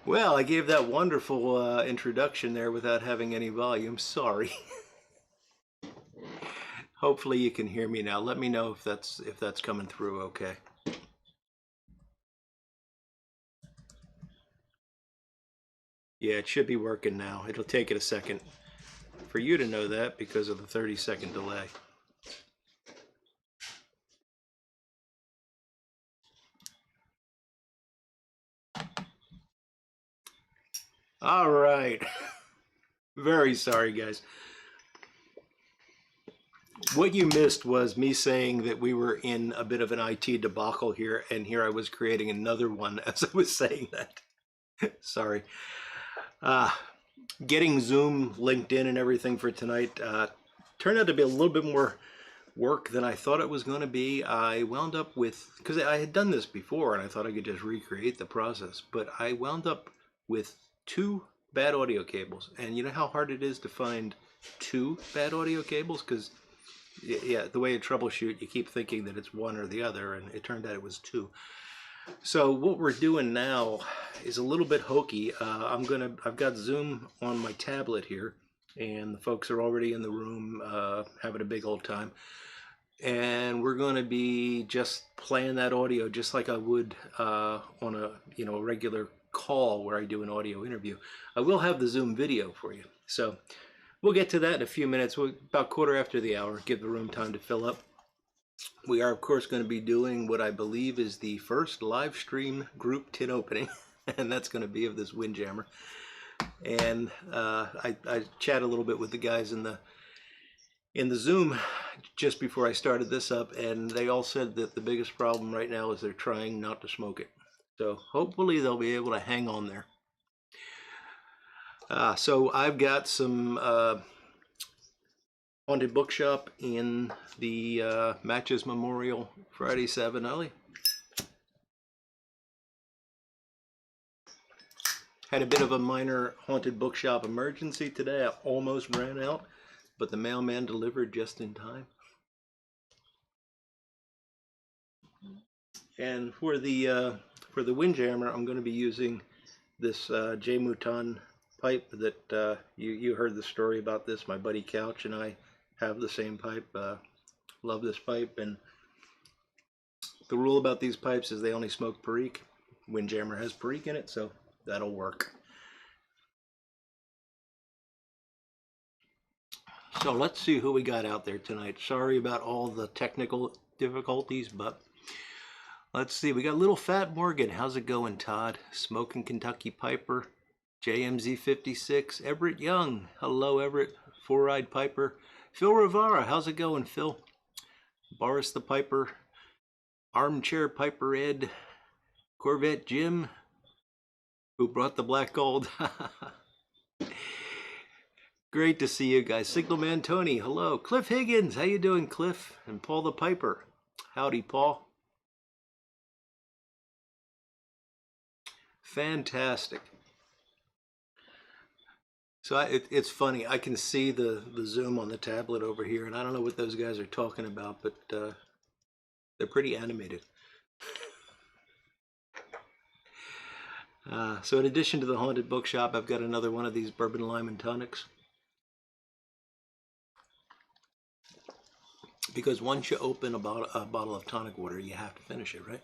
Well, I gave that wonderful introduction there without having any volume. Sorry. Hopefully you can hear me now. Let me know if that's coming through okay. Yeah, it should be working now. It'll take it a second for you to know that because of the 30-second delay. All right. Very sorry, guys. What you missed was me saying that we were in a bit of an IT debacle here, and here I was creating another one as I was saying that. Sorry. Getting Zoom linked in and everything for tonight turned out to be a little bit more work than I thought it was going to be. I wound up with, because I had done this before and I thought I could just recreate the process, but I wound up with 2 bad audio cables. And you know how hard it is to find 2 bad audio cables? Because yeah, the way you troubleshoot, you keep thinking that it's one or the other, and it turned out it was 2. So what we're doing now is a little bit hokey. I've got Zoom on my tablet here, and the folks are already in the room having a big old time. And we're going to be just playing that audio just like I would on a regular call where I do an audio interview. I will have the Zoom video for you. So we'll get to that in a few minutes. About 1/4 the hour, give the room time to fill up. We are, of course, going to be doing what I believe is the first live stream group tin opening, and that's going to be of this Windjammer. And I chat a little bit with the guys in the Zoom just before I started this up, and they all said that the biggest problem right now is they're trying not to smoke it. So hopefully they'll be able to hang on there. So I've got some Haunted Bookshop in the Matches Memorial Friday Savinelli. Had a bit of a minor Haunted Bookshop emergency today. I almost ran out, but the mailman delivered just in time. And for the for the Windjammer, I'm going to be using this J Mouton pipe that you heard the story about this. My buddy Couch and I have the same pipe. Love this pipe, and the rule about these pipes is they only smoke Perique. Windjammer has Perique in it, so that'll work. So let's see who we got out there tonight. Sorry about all the technical difficulties, but let's see. We got Little Fat Morgan. How's it going, Todd? Smoking Kentucky Piper. JMZ56. Everett Young. Hello, Everett. Four-Eyed Piper. Phil Rivara. How's it going, Phil? Boris the Piper. Armchair Piper Ed. Corvette Jim. Who brought the black gold. Great to see you guys. Signalman Tony, hello. Cliff Higgins, how you doing, Cliff? And Paul the Piper. Howdy, Paul. Fantastic. So it's funny. I can see the zoom on the tablet over here, and I don't know what those guys are talking about, but they're pretty animated. So in addition to the Haunted Bookshop, I've got another one of these bourbon lime and tonics. Because once you open a bottle of tonic water, you have to finish it, right?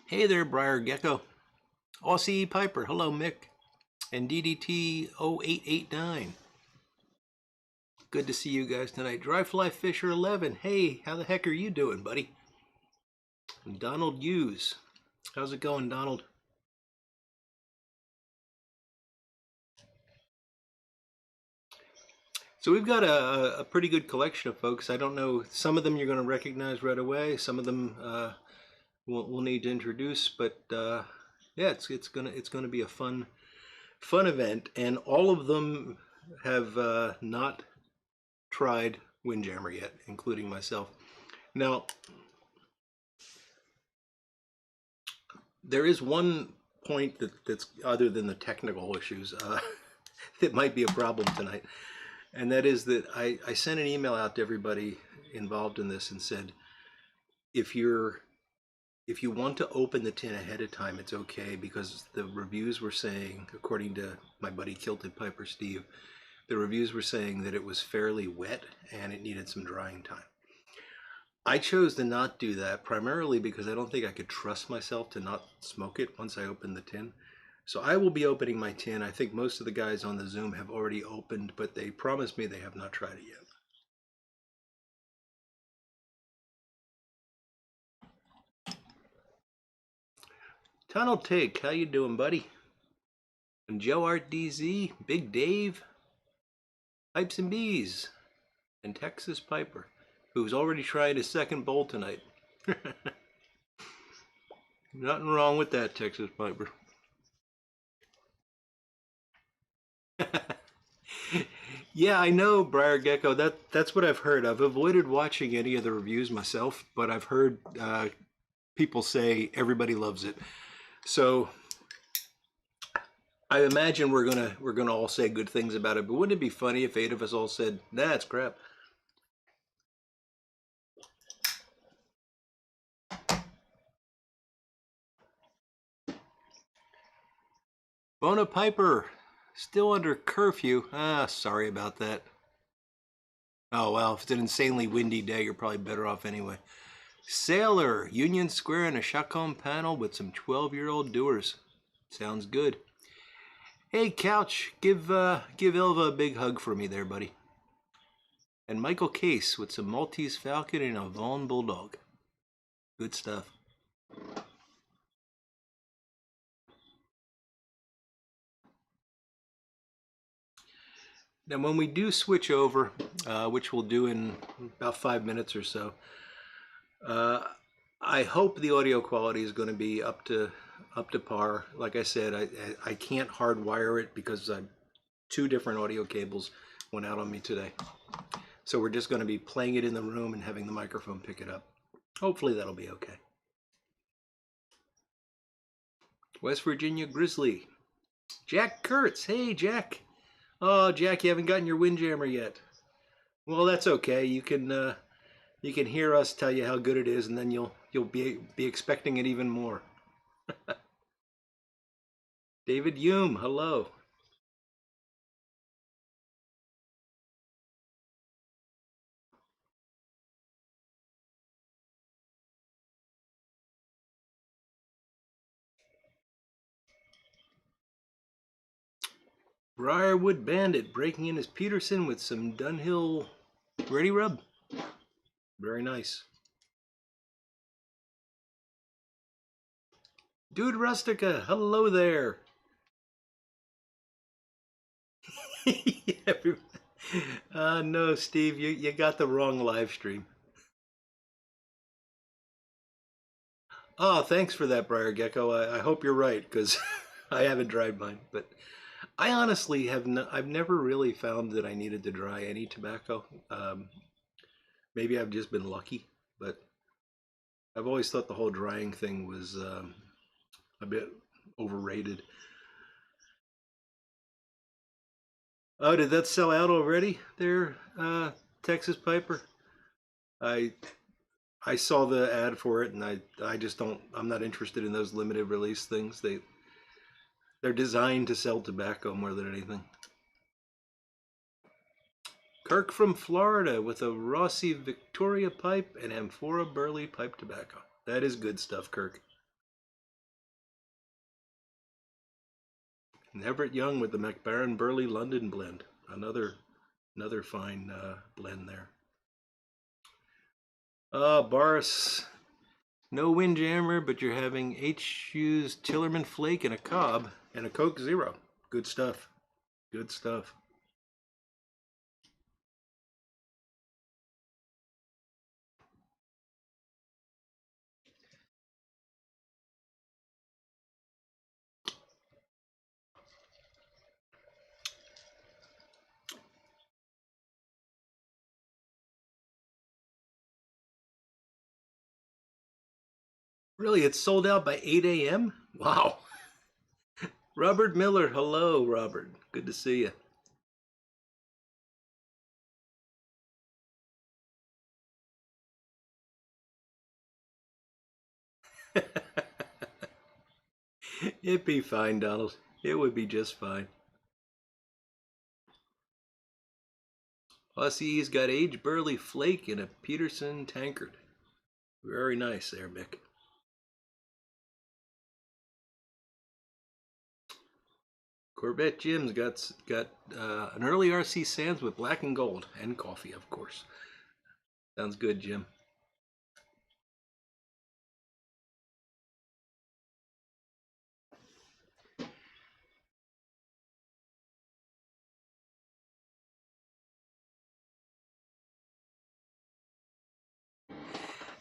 Hey there, Briar Gecko. Aussie Piper, hello, Mick. And DDT 0889. Good to see you guys tonight. Dryfly Fisher 11. Hey, how the heck are you doing, buddy? And Donald Hughes. How's it going, Donald? So we've got a pretty good collection of folks. I don't know, some of them you're going to recognize right away. Some of them we'll need to introduce, but yeah, it's gonna be a fun event, and all of them have not tried Windjammer yet, including myself. Now, there is one point that's other than the technical issues that might be a problem tonight. And that is that I sent an email out to everybody involved in this and said, if you want to open the tin ahead of time, it's okay, because the reviews were saying, according to my buddy Kilted Piper Steve, the reviews were saying that it was fairly wet and it needed some drying time. I chose to not do that primarily because I don't think I could trust myself to not smoke it once I opened the tin. So I will be opening my tin. I think most of the guys on the Zoom have already opened, but they promised me they have not tried it yet. Tunnel Take, how you doing, buddy? And Joe Art DZ, Big Dave, Pipes and Bees, and Texas Piper, who's already tried his second bowl tonight. Nothing wrong with that, Texas Piper. Yeah, I know, Briar Gecko. That's what I've heard. I've avoided watching any of the reviews myself, but I've heard people say everybody loves it. So I imagine we're gonna all say good things about it. But wouldn't it be funny if 8 of us all said, "Nah, it's crap"? Bona Piper, still under curfew. Sorry about that. Oh, well, if it's an insanely windy day, you're probably better off anyway. Sailor, Union Square and a shotgun panel with some 12-year-old doers. Sounds good. Hey, Couch, give Ilva a big hug for me there, buddy. And Michael Case with some Maltese Falcon and a Vaughan Bulldog. Good stuff. Now, when we do switch over, which we'll do in about 5 minutes or so, I hope the audio quality is going to be up to par. Like I said, I can't hardwire it because 2 different audio cables went out on me today. So we're just going to be playing it in the room and having the microphone pick it up. Hopefully that'll be okay. West Virginia Grizzly. Jack Kurtz. Hey, Jack. Oh, Jack, you haven't gotten your Windjammer yet. Well, that's okay. You can You can hear us tell you how good it is, and then you'll be expecting it even more. David Hume, hello. Briarwood Bandit breaking in his Peterson with some Dunhill Ready Rub. Very nice. Dude Rustica, hello there. No, Steve, you got the wrong live stream. Oh, thanks for that, Briar Gecko. I hope you're right because I haven't dried mine. But I honestly have I've never really found that I needed to dry any tobacco. Maybe I've just been lucky, but I've always thought the whole drying thing was a bit overrated. Oh, did that sell out already there, Texas Piper? I I saw the ad for it, and I just don't. I'm not interested in those limited release things. They're designed to sell tobacco more than anything. Kirk from Florida with a Rossi Victoria pipe and Amphora Burley pipe tobacco. That is good stuff, Kirk. And Everett Young with the McBaron Burley London blend. Another fine blend there. Boris, no Windjammer, but you're having HU's Tillerman Flake and a Cobb and a Coke Zero. Good stuff. Good stuff. Really, it's sold out by 8 a.m.? Wow. Robert Miller, hello, Robert. Good to see you. It'd be fine, Donald. It would be just fine. Aussie's got aged Burley Flake in a Peterson tankard. Very nice there, Mick. Corvette Jim's got an early RC Sands with black and gold and coffee, of course. Sounds good, Jim.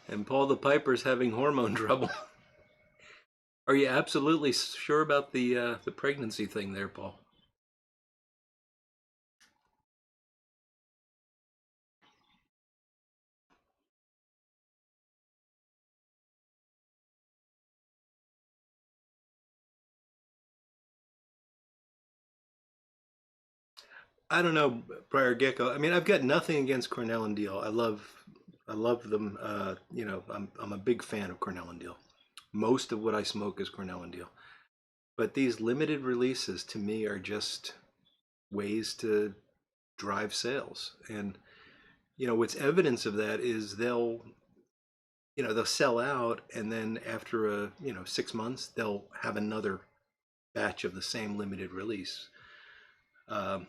And Paul the Piper's having hormone trouble. Are you absolutely sure about the pregnancy thing there, Paul? I don't know, Briar Gecko. I mean, I've got nothing against Cornell and Deal. I love them. I'm a big fan of Cornell and Deal. Most of what I smoke is Cornell and Deal. But these limited releases to me are just ways to drive sales. And what's evidence of that is they'll sell out, and then after 6 months they'll have another batch of the same limited release. Um,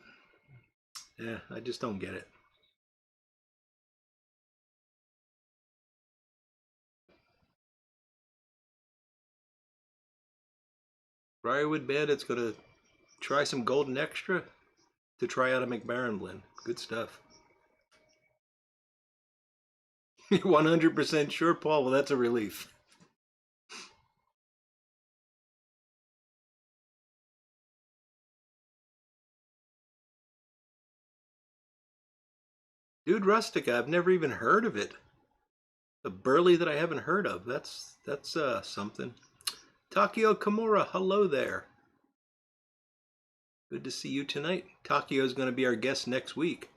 yeah, I just don't get it. Briarwood Bandit's gonna try some Golden Extra to try out a McBaron blend. Good stuff. You're 100% sure, Paul? Well, that's a relief. Dude Rustica, I've never even heard of it. A Burley that I haven't heard of. That's something. Takio Kimura, hello there. Good to see you tonight. Takio is going to be our guest next week.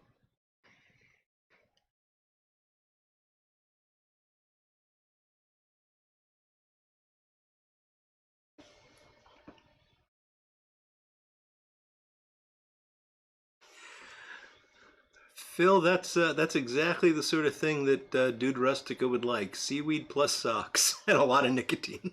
Phil, that's exactly the sort of thing that Dude Rustica would like. Seaweed plus socks and a lot of nicotine.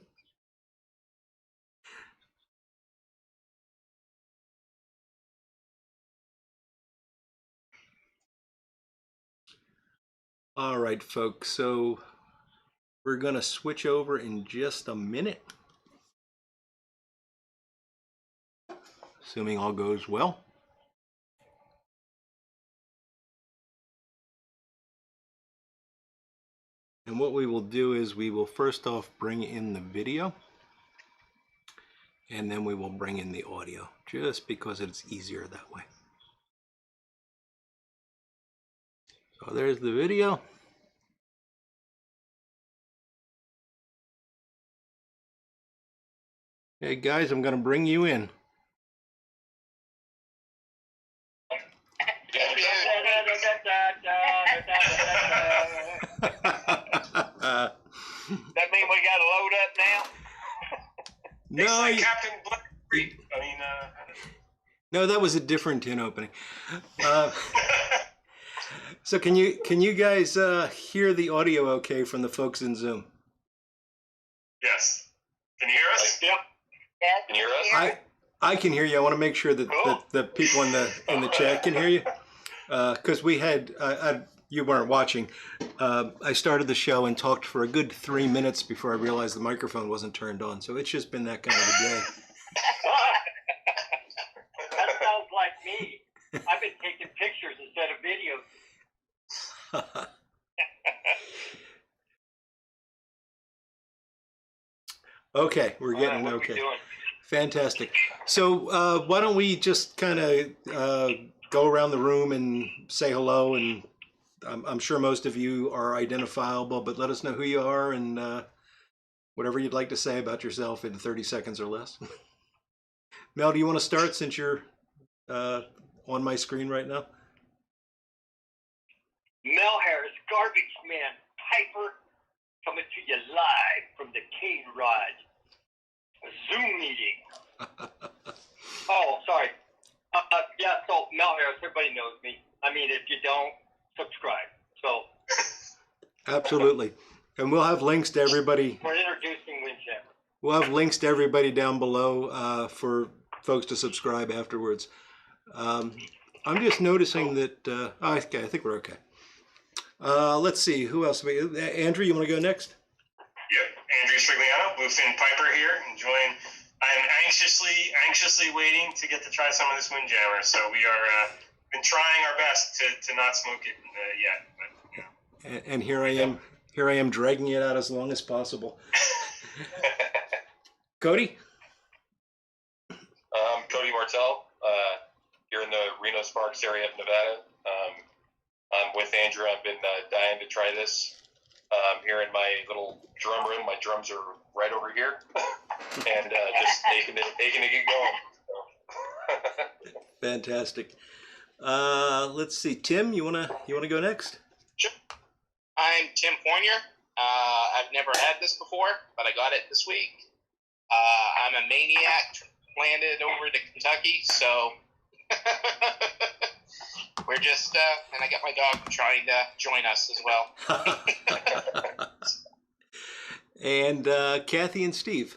All right, folks. So we're gonna switch over in just a minute, assuming all goes well. And what we will do is we will first off bring in the video, and then we will bring in the audio, just because it's easier that way. So there's the video. Hey guys, I'm gonna bring you in. That mean we got to load up now? No, like Captain Blackbeard. I mean, no, that was a different tin opening. So can you guys hear the audio okay from the folks in Zoom? yes. Can you hear us? Yep. Yes. Can you hear us? I can hear you. I want to make sure that, Cool. that the people in the chat can hear you, because we had you weren't watching. I started the show and talked for a good 3 minutes before I realized the microphone wasn't turned on. So it's just been that kind of a day. That sounds like me. I've been taking pictures instead of videos. Okay, we're getting What are we okay. doing? Fantastic. So why don't we just kind of go around the room and say hello, and I'm sure most of you are identifiable, but let us know who you are and whatever you'd like to say about yourself in 30 seconds or less. Mel, do you want to start since you're on my screen right now? Mel Harris, Garbage Man, Piper, coming to you live from the Cane Rod Zoom meeting. Oh, sorry. Yeah, so Mel Harris, everybody knows me. I mean, if you don't, subscribe. So Absolutely. And we'll have links to everybody. we're introducing Windjammer. We'll have links to everybody down below for folks to subscribe afterwards. I'm just noticing that, okay, I think we're okay. Let's see, who else? Andrew, you want to go next? Yep. Andrew Strigliano, Bluefin Piper here, enjoying. I'm anxiously waiting to get to try some of this Windjammer. So we are been trying our best to not smoke it yet. But, you know. And here I am dragging it out as long as possible. Cody? Cody Martell, here in the Reno Sparks area of Nevada. I'm with Andrew. I've been dying to try this. Here in my little drum room. My drums are right over here, and just aching to get going. So. Fantastic. Let's see, Tim, you wanna go next? Sure. I'm Tim Fournier. I've never had this before, but I got it this week. I'm a maniac, landed over to Kentucky, so we're just, and I got my dog trying to join us as well. And Kathy and Steve.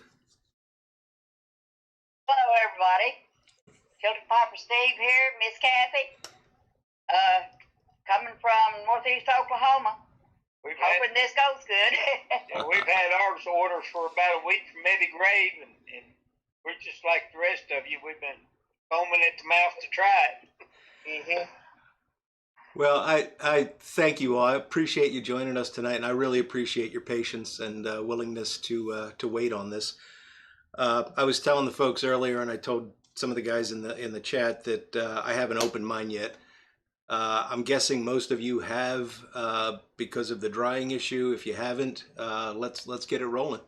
Hello, everybody. Children Piper Steve here, Miss Kathy. Coming from northeast Oklahoma. Hoping this goes good. Yeah, we've had ours orders for about a week from Eddie Grave, and we're just like the rest of you. We've been foaming at the mouth to try it. Mm-hmm. Well, I thank you all. I appreciate you joining us tonight, and I really appreciate your patience and willingness to wait on this. I was telling the folks earlier, and I told some of the guys in the chat that I haven't opened mine yet. I'm guessing most of you have because of the drying issue. If you haven't, let's get it rolling.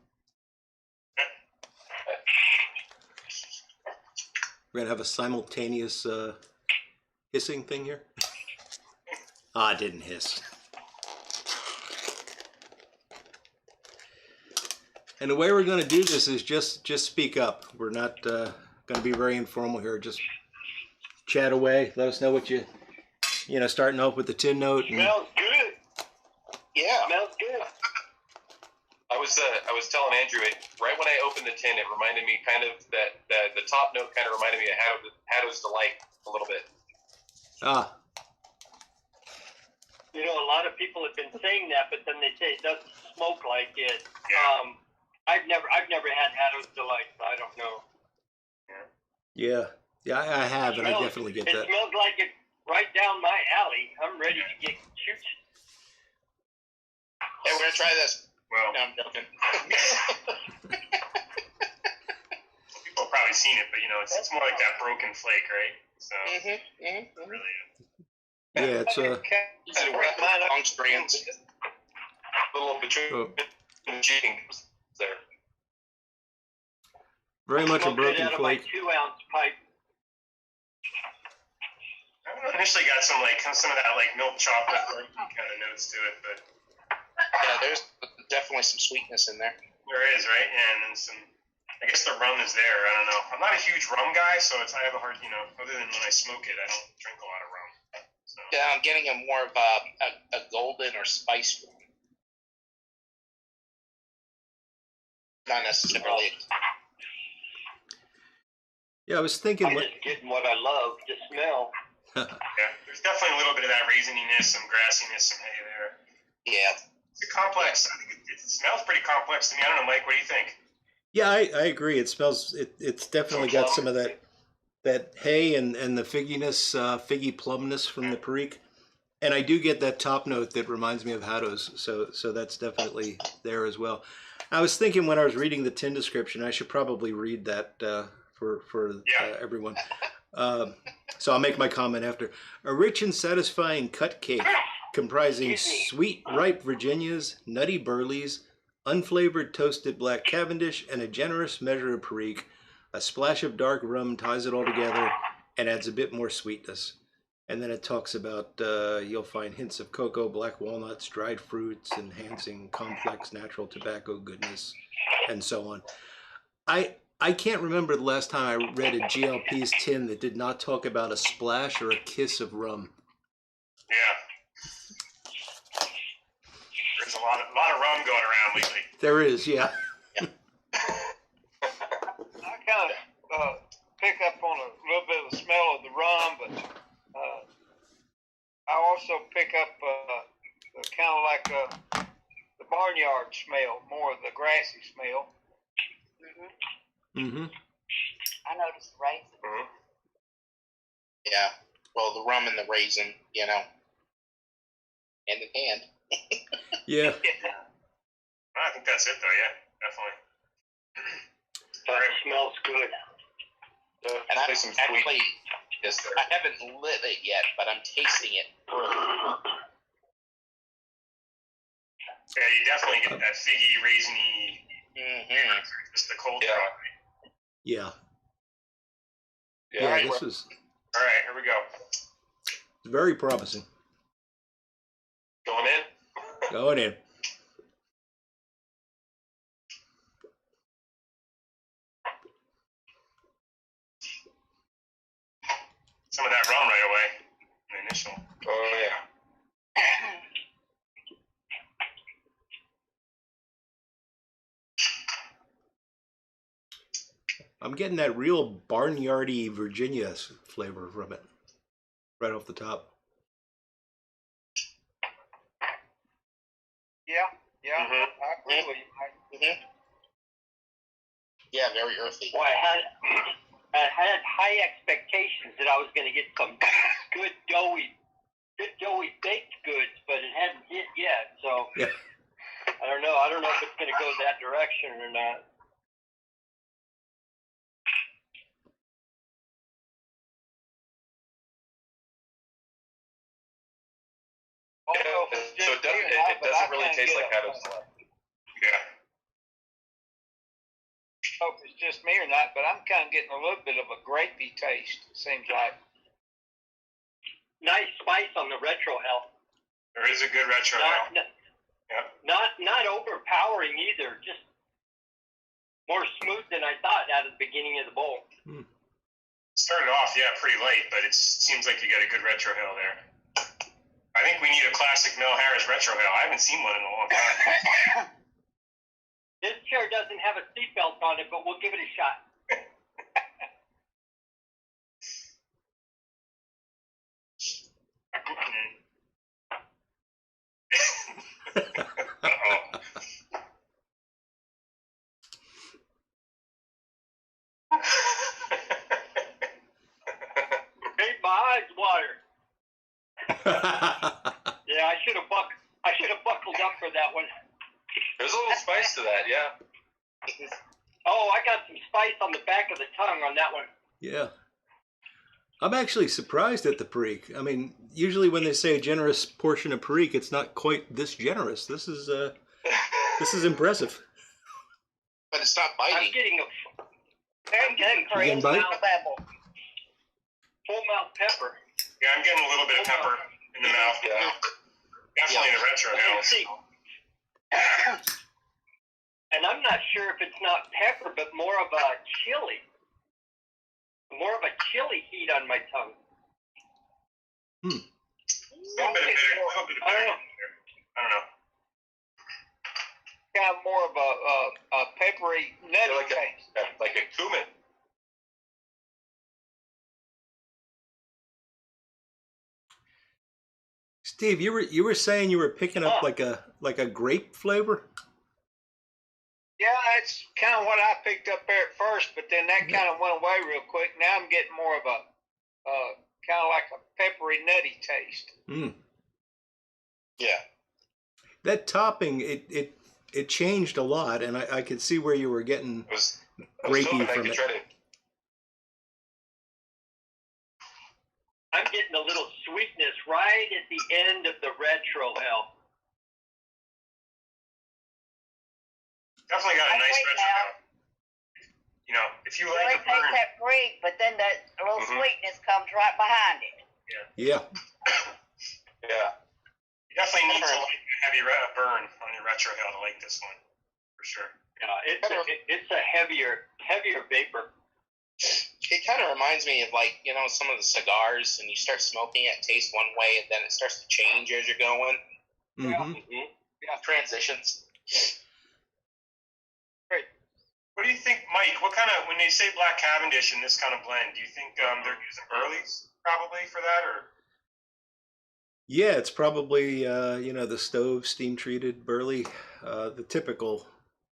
We're gonna have a simultaneous hissing thing here. Ah, it didn't hiss. And the way we're going to do this is just speak up. We're not going to be very informal here. Just chat away. Let us know what you starting off with the tin note. And, Smells good. Yeah. Smells good. I was telling Andrew right when I opened the tin, it reminded me kind of that the top note kind of reminded me of Haddo's Delight a little bit. ah, You know, a lot of people have been saying that, but then they say it doesn't smoke like it. Yeah. I've never had Haddo's Delight, so I don't know. yeah, I have, and I definitely get that. It smells like it's right down my alley. I'm ready to get shoot. Hey, we're gonna try this. Well, No, I'm joking. people have probably seen it, but it's more like that broken flake, right? So really, Yeah, it's Use it with long strands. Little between cheating there. very much a Smoked it broken out of my flake. 2-ounce pipe. I initially got some of that like milk chocolate kind of notes to it, but Yeah, there's definitely some sweetness in there. there is, right? And then some. I guess the rum is there. I don't know. I'm not a huge rum guy, so I have a hard, other than when I smoke it, I don't drink a lot of rum. So. Yeah, I'm getting a more of a golden or spiced rum. Not necessarily. Yeah, I was thinking. I'm just getting what I love, the smell. Yeah, there's definitely a little bit of that raisininess, some grassiness, some hay there. Yeah. It's a complex. I think it smells pretty complex to me. I don't know, Mike. What do you think? Yeah, I agree. It smells. It's definitely got some of that hay and the figginess, figgy plumness from the Perique, and I do get that top note that reminds me of Haddo's. So that's definitely there as well. I was thinking when I was reading the tin description, I should probably read that for everyone. So I'll make my comment after. A rich and satisfying cut cake comprising sweet, ripe Virginias, nutty Burleys, unflavored toasted black Cavendish, and a generous measure of Perique. A splash of dark rum ties it all together and adds a bit more sweetness. And then it talks about you'll find hints of cocoa, black walnuts, dried fruits, enhancing complex natural tobacco goodness, and so on. I can't remember the last time I read a GLP's tin that did not talk about a splash or a kiss of rum. Yeah. There's a lot of rum going around lately. There is, yeah. I kind of pick up on a little bit of the smell of the rum, but I also pick up kind of like the barnyard smell, more of the grassy smell. Mm-hmm. I noticed the raisin. Mm-hmm. Yeah. Well, the rum and the raisin, hand in hand. Yeah. I think that's it, though. Yeah, definitely. But it smells good. And I Some actually, sweet. Yes, sir. I haven't lit it yet, but I'm tasting it. Yeah, you definitely get that figgy, raisiny. Mm-hmm. Just the cold Yeah. drop. Yeah. Yeah. Yeah, Alright, this is All right, here we go. very promising. Going in. Going in. Some of that rum right away. The initial. Oh yeah. I'm getting that real barnyardy Virginia flavor from it, right off the top. Yeah, Mhm. I agree with you. Mm-hmm. Yeah, very earthy. Well, I had high expectations that I was going to get some good doughy baked goods, but it hasn't hit yet. So Yeah. I don't know. I don't know if it's going to go that direction or not. I don't know if it's So just it me or doesn't, not, it but I doesn't really can't taste get like a- Haddo's. Yeah. I don't know if it's just me or not, but I'm kind of getting a little bit of a grapey taste. It seems like. Nice spice on the retro hell. There is a good retro now. Not overpowering either. Just more smooth than I thought at the beginning of the bowl. Started off, yeah, pretty light, but it seems like you got a good retro hill there. I think we need a classic Mel Harris retro hail. I haven't seen one in a long time. This chair doesn't have a seatbelt on it, but we'll give it a shot. Uh-oh. Made my eyes water. Yeah, I should have buckled up for that one. There's a little spice to that, yeah. Oh, I got some spice on the back of the tongue on that one. Yeah. I'm actually surprised at the Perique. I mean, usually when they say a generous portion of Perique, it's not quite this generous. This is impressive. But it's not I'm biting. getting a Very good, You Chris. getting bite? No level. full mouth pepper. Yeah, I'm getting a little bit of pepper in the mouth. Yeah. Definitely the retro hail. See. And I'm not sure if it's not pepper, but more of a chili. More of a chili heat on my tongue. A little bit of bitter. A little bit of bitter. I don't know. Got more of a peppery, nutty Like taste. like a cumin. Steve, you were saying you were picking up like a grape flavor? Yeah, that's kind of what I picked up there at first, but then that kind of went away real quick. Now I'm getting more of a kind of like a peppery, nutty taste. Mm. Yeah. That topping, it changed a lot, and I could see where you were getting I was grapey hoping I from could it. try to. I'm getting a little sweetness right at the end of the retro hell. Definitely got a I nice think retro now. hail. You know, if you Really like a takes burn, that freak, but then that little Mhm. sweetness comes right behind it. Yeah. Yeah. you definitely need to like a heavy burn on your retro hail to like this one, for sure. It's a heavier vapor. It kind of reminds me of, like, you know, some of the cigars, and you start smoking it, taste one way, and then it starts to change as you're going. Mm-hmm. Yeah, transitions. What do you think, Mike? What kind of, when they say Black Cavendish in this kind of blend, do you think they're using Burleys probably for that, or? Yeah, it's probably the stove steam treated burley, the typical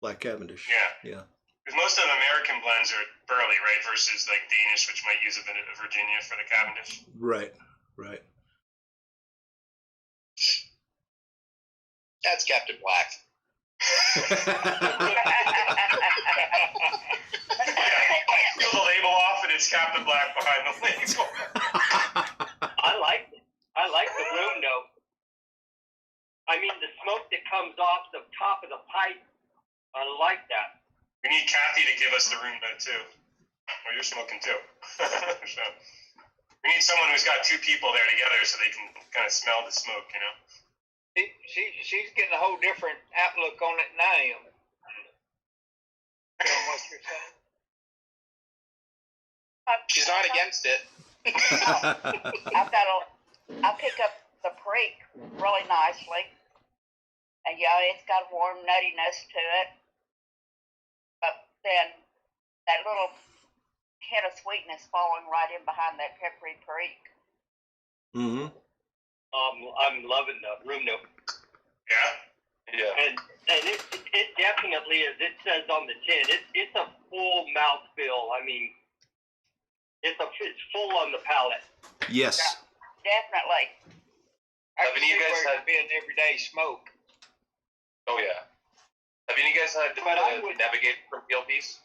Black Cavendish. Yeah. Because most of the American blends are Burley, right, versus like Danish, which might use a bit of Virginia for the Cavendish. Right. That's Captain Black. Peel the label off, and it's Captain Black behind the label. I like it. I like the room note. I mean, the smoke that comes off the top of the pipe. I like that. We need Kathy to give us the room note too. Well, you're smoking too. So, we need someone who's got two people there together so they can kind of smell the smoke, you know? She's getting a whole different outlook on it than I am. From what you're saying. She's not against it. I pick up the Preak really nicely. And yeah, it's got a warm nuttiness to it. But then that little hint of sweetness falling right in behind that peppery Preak. Mm-hmm. I'm loving the room note. Yeah? Yeah. And it definitely, as it says on the tin, it's a full mouthfeel. I mean, it's full on the palate. Yes. Definitely. I Have can any of see you guys where had- it'd be an everyday smoke. Oh yeah. Have any of you guys had But I would- Navigate from GLPs?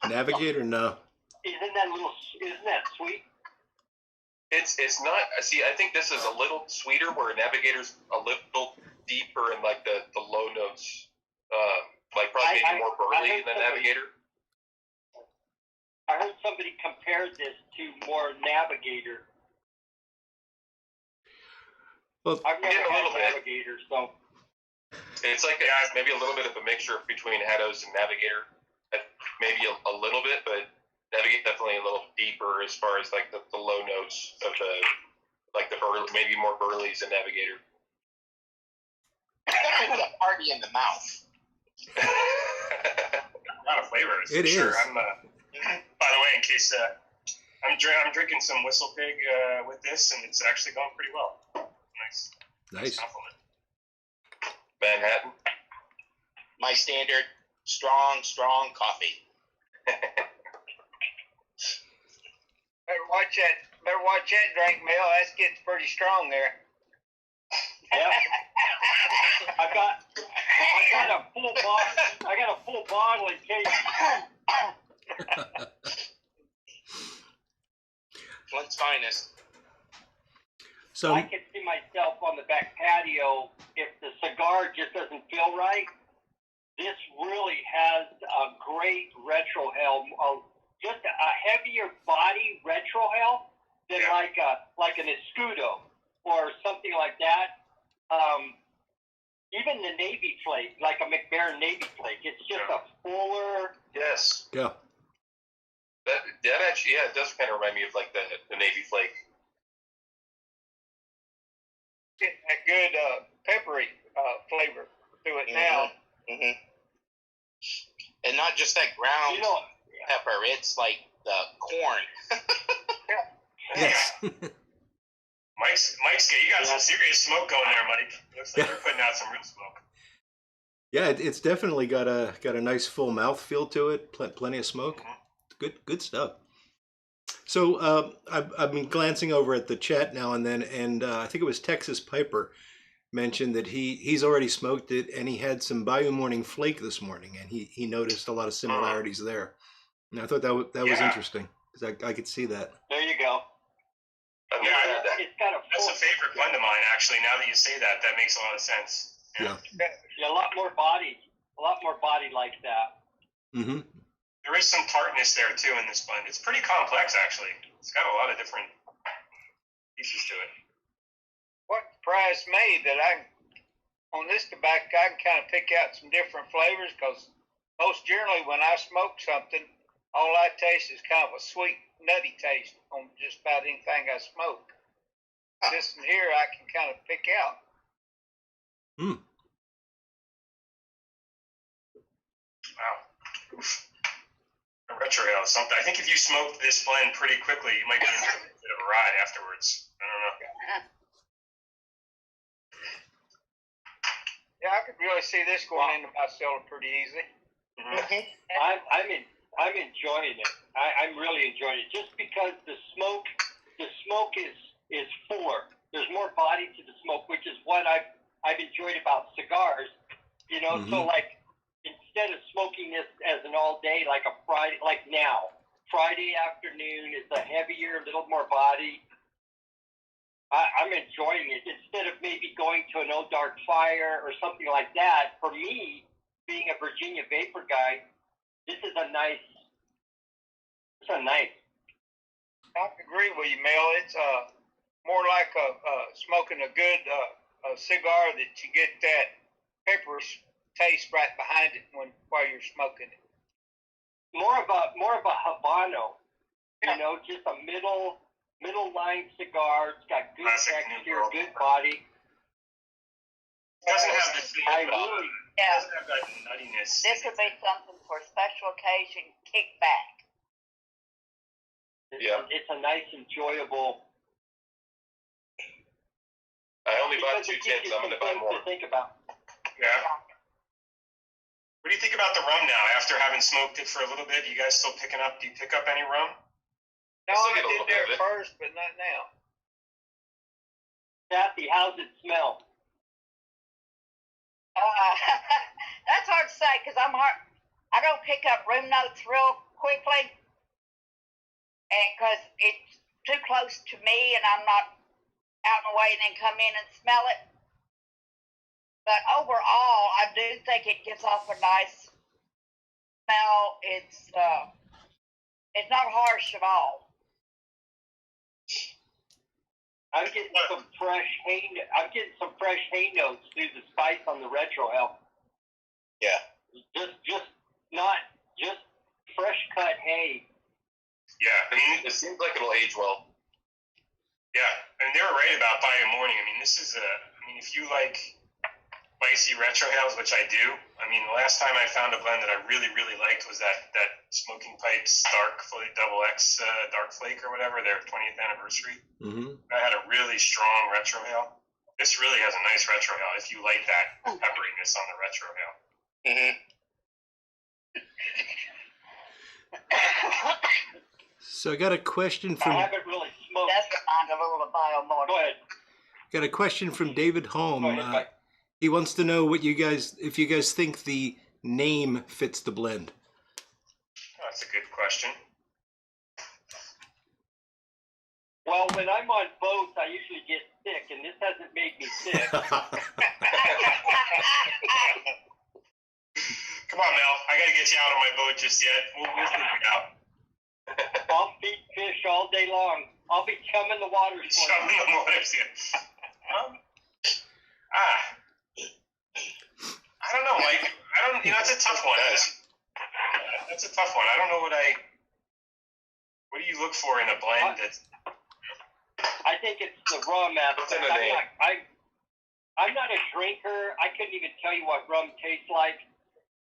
Navigator, no. Isn't that sweet? It's not. See, I think this is a little sweeter, where Navigator's a little deeper in like the low notes. Like probably maybe more burly than Navigator. I heard somebody compare this to more Navigator. Well, I've never Yeah, a had little bit. Navigator, so It's like maybe a little bit of a mixture between Hados and Navigator. Maybe a little bit, but Navigate definitely a little deeper as far as like the low notes of like the Burley, maybe more Burleys and Navigator. It's definitely a party in the mouth. A lot of flavors. It for sure. is. I'm, by the way, in case I'm drinking some Whistle Pig with this, and it's actually going pretty well. Nice compliment. Manhattan. My standard strong coffee. Better watch that drink, Mel. That gets pretty strong there. Yep. I got a full bottle in case. Flint's finest. So I can see myself on the back patio if the cigar just doesn't feel right. This really has a great retrohale, just a heavier body retrohale than like an Escudo or something like that. Even the Navy flake, like a McBaron Navy flake, it's just a fuller. Yes. yeah, That actually, yeah, it does kind of remind me of like the Navy flake. Getting that good peppery flavor to it now. Mm-hmm. And not just that ground pepper; it's like the corn. yes. Mike's you got some serious smoke going there, Mike. Looks like you're putting out some real smoke. Yeah, it's definitely got a nice full mouth feel to it. Plenty of smoke. Good stuff. So I've been glancing over at the chat now and then, and I think it was Texas Piper mentioned that he's already smoked it, and he had some Bayou Morning Flake this morning, and he noticed a lot of similarities there. And I thought that was interesting because I could see that. There you go. I've never had that. It's got That's a favorite blend of mine, actually. Now that you say that, that makes a lot of sense. Yeah. a lot more body like that. Mm-hmm. There is some tartness there too in this blend. It's pretty complex, actually. It's got a lot of different pieces to it. What surprised me that on this tobacco, I can kind of pick out some different flavors because most generally when I smoke something, all I taste is kind of a sweet, nutty taste on just about anything I smoke. This in here, I can kind of pick out. Wow. A retrohale is something. I think if you smoked this blend pretty quickly, you might be in for a bit of a ride afterwards. I don't know. Yeah, I could really see this going into my cellar pretty easily. I'm enjoying it. I'm really enjoying it just because the smoke is fuller. There's more body to the smoke, which is what I've enjoyed about cigars. So like instead of smoking this as an all day, like a Friday, like now, Friday afternoon is a heavier, little more body. I'm enjoying it instead of maybe going to an Old Dark Fire or something like that. For me, being a Virginia Vapor guy, this is a nice. I agree with you, Mel. It's more like smoking a good cigar that you get that pepper taste right behind it while you're smoking it. More of a Habano, just a middle line cigar. It's got good texture, good body. It doesn't have this. Yeah. Doesn't have that nuttiness. This would be something for special occasion kickback. It's a nice, enjoyable. I only bought 2 tins. I'm going to buy more. To think about. Yeah. What do you think about the rum now? After having smoked it for a little bit, you guys still picking up? Do you pick up any rum? No, still I get a did little bit there of it. first, but not now. Kathy, how's it smell? That's hard to say because I don't pick up room notes real quickly, and because it's too close to me, and I'm not out in the way, and then come in and smell it. But overall, I do think it gives off a nice smell. It's not harsh at all. I'm getting some fresh hay notes through the spice on the retrohale. Yeah. Just fresh cut hay. Yeah, I mean, It seems like it'll age well. yeah, and they were right about by the morning. I mean, this is if you like spicy retro ales, which I do. I mean, the last time I found a blend that I really, really liked was that Smoking Pipes Dark Flake, Double X Dark Flake or whatever, their 20th anniversary. Mm-hmm. I had a really strong retro ale. This really has a nice retro ale if you like that pepperiness on the retro ale. Mm-hmm. So I got a question I from haven't really smoked. That's remind a little of biomorph. Go ahead. David Holm. Go ahead, Mike. He wants to know if you guys think the name fits the blend. That's a good question. Well, when I'm on boats, I usually get sick, and this hasn't made me sick. Come on, Mel. I got to get you out on my boat just yet. We'll figure it out. I'll feed fish all day long. I'll be chumming the waters for Chumming you. the waters here. I don't know, Mike. It's a tough one. That's a tough one. I don't know what do you look for in a blend that's... I think it's the rum aspect. What's in the name? I'm not a drinker. I couldn't even tell you what rum tastes like.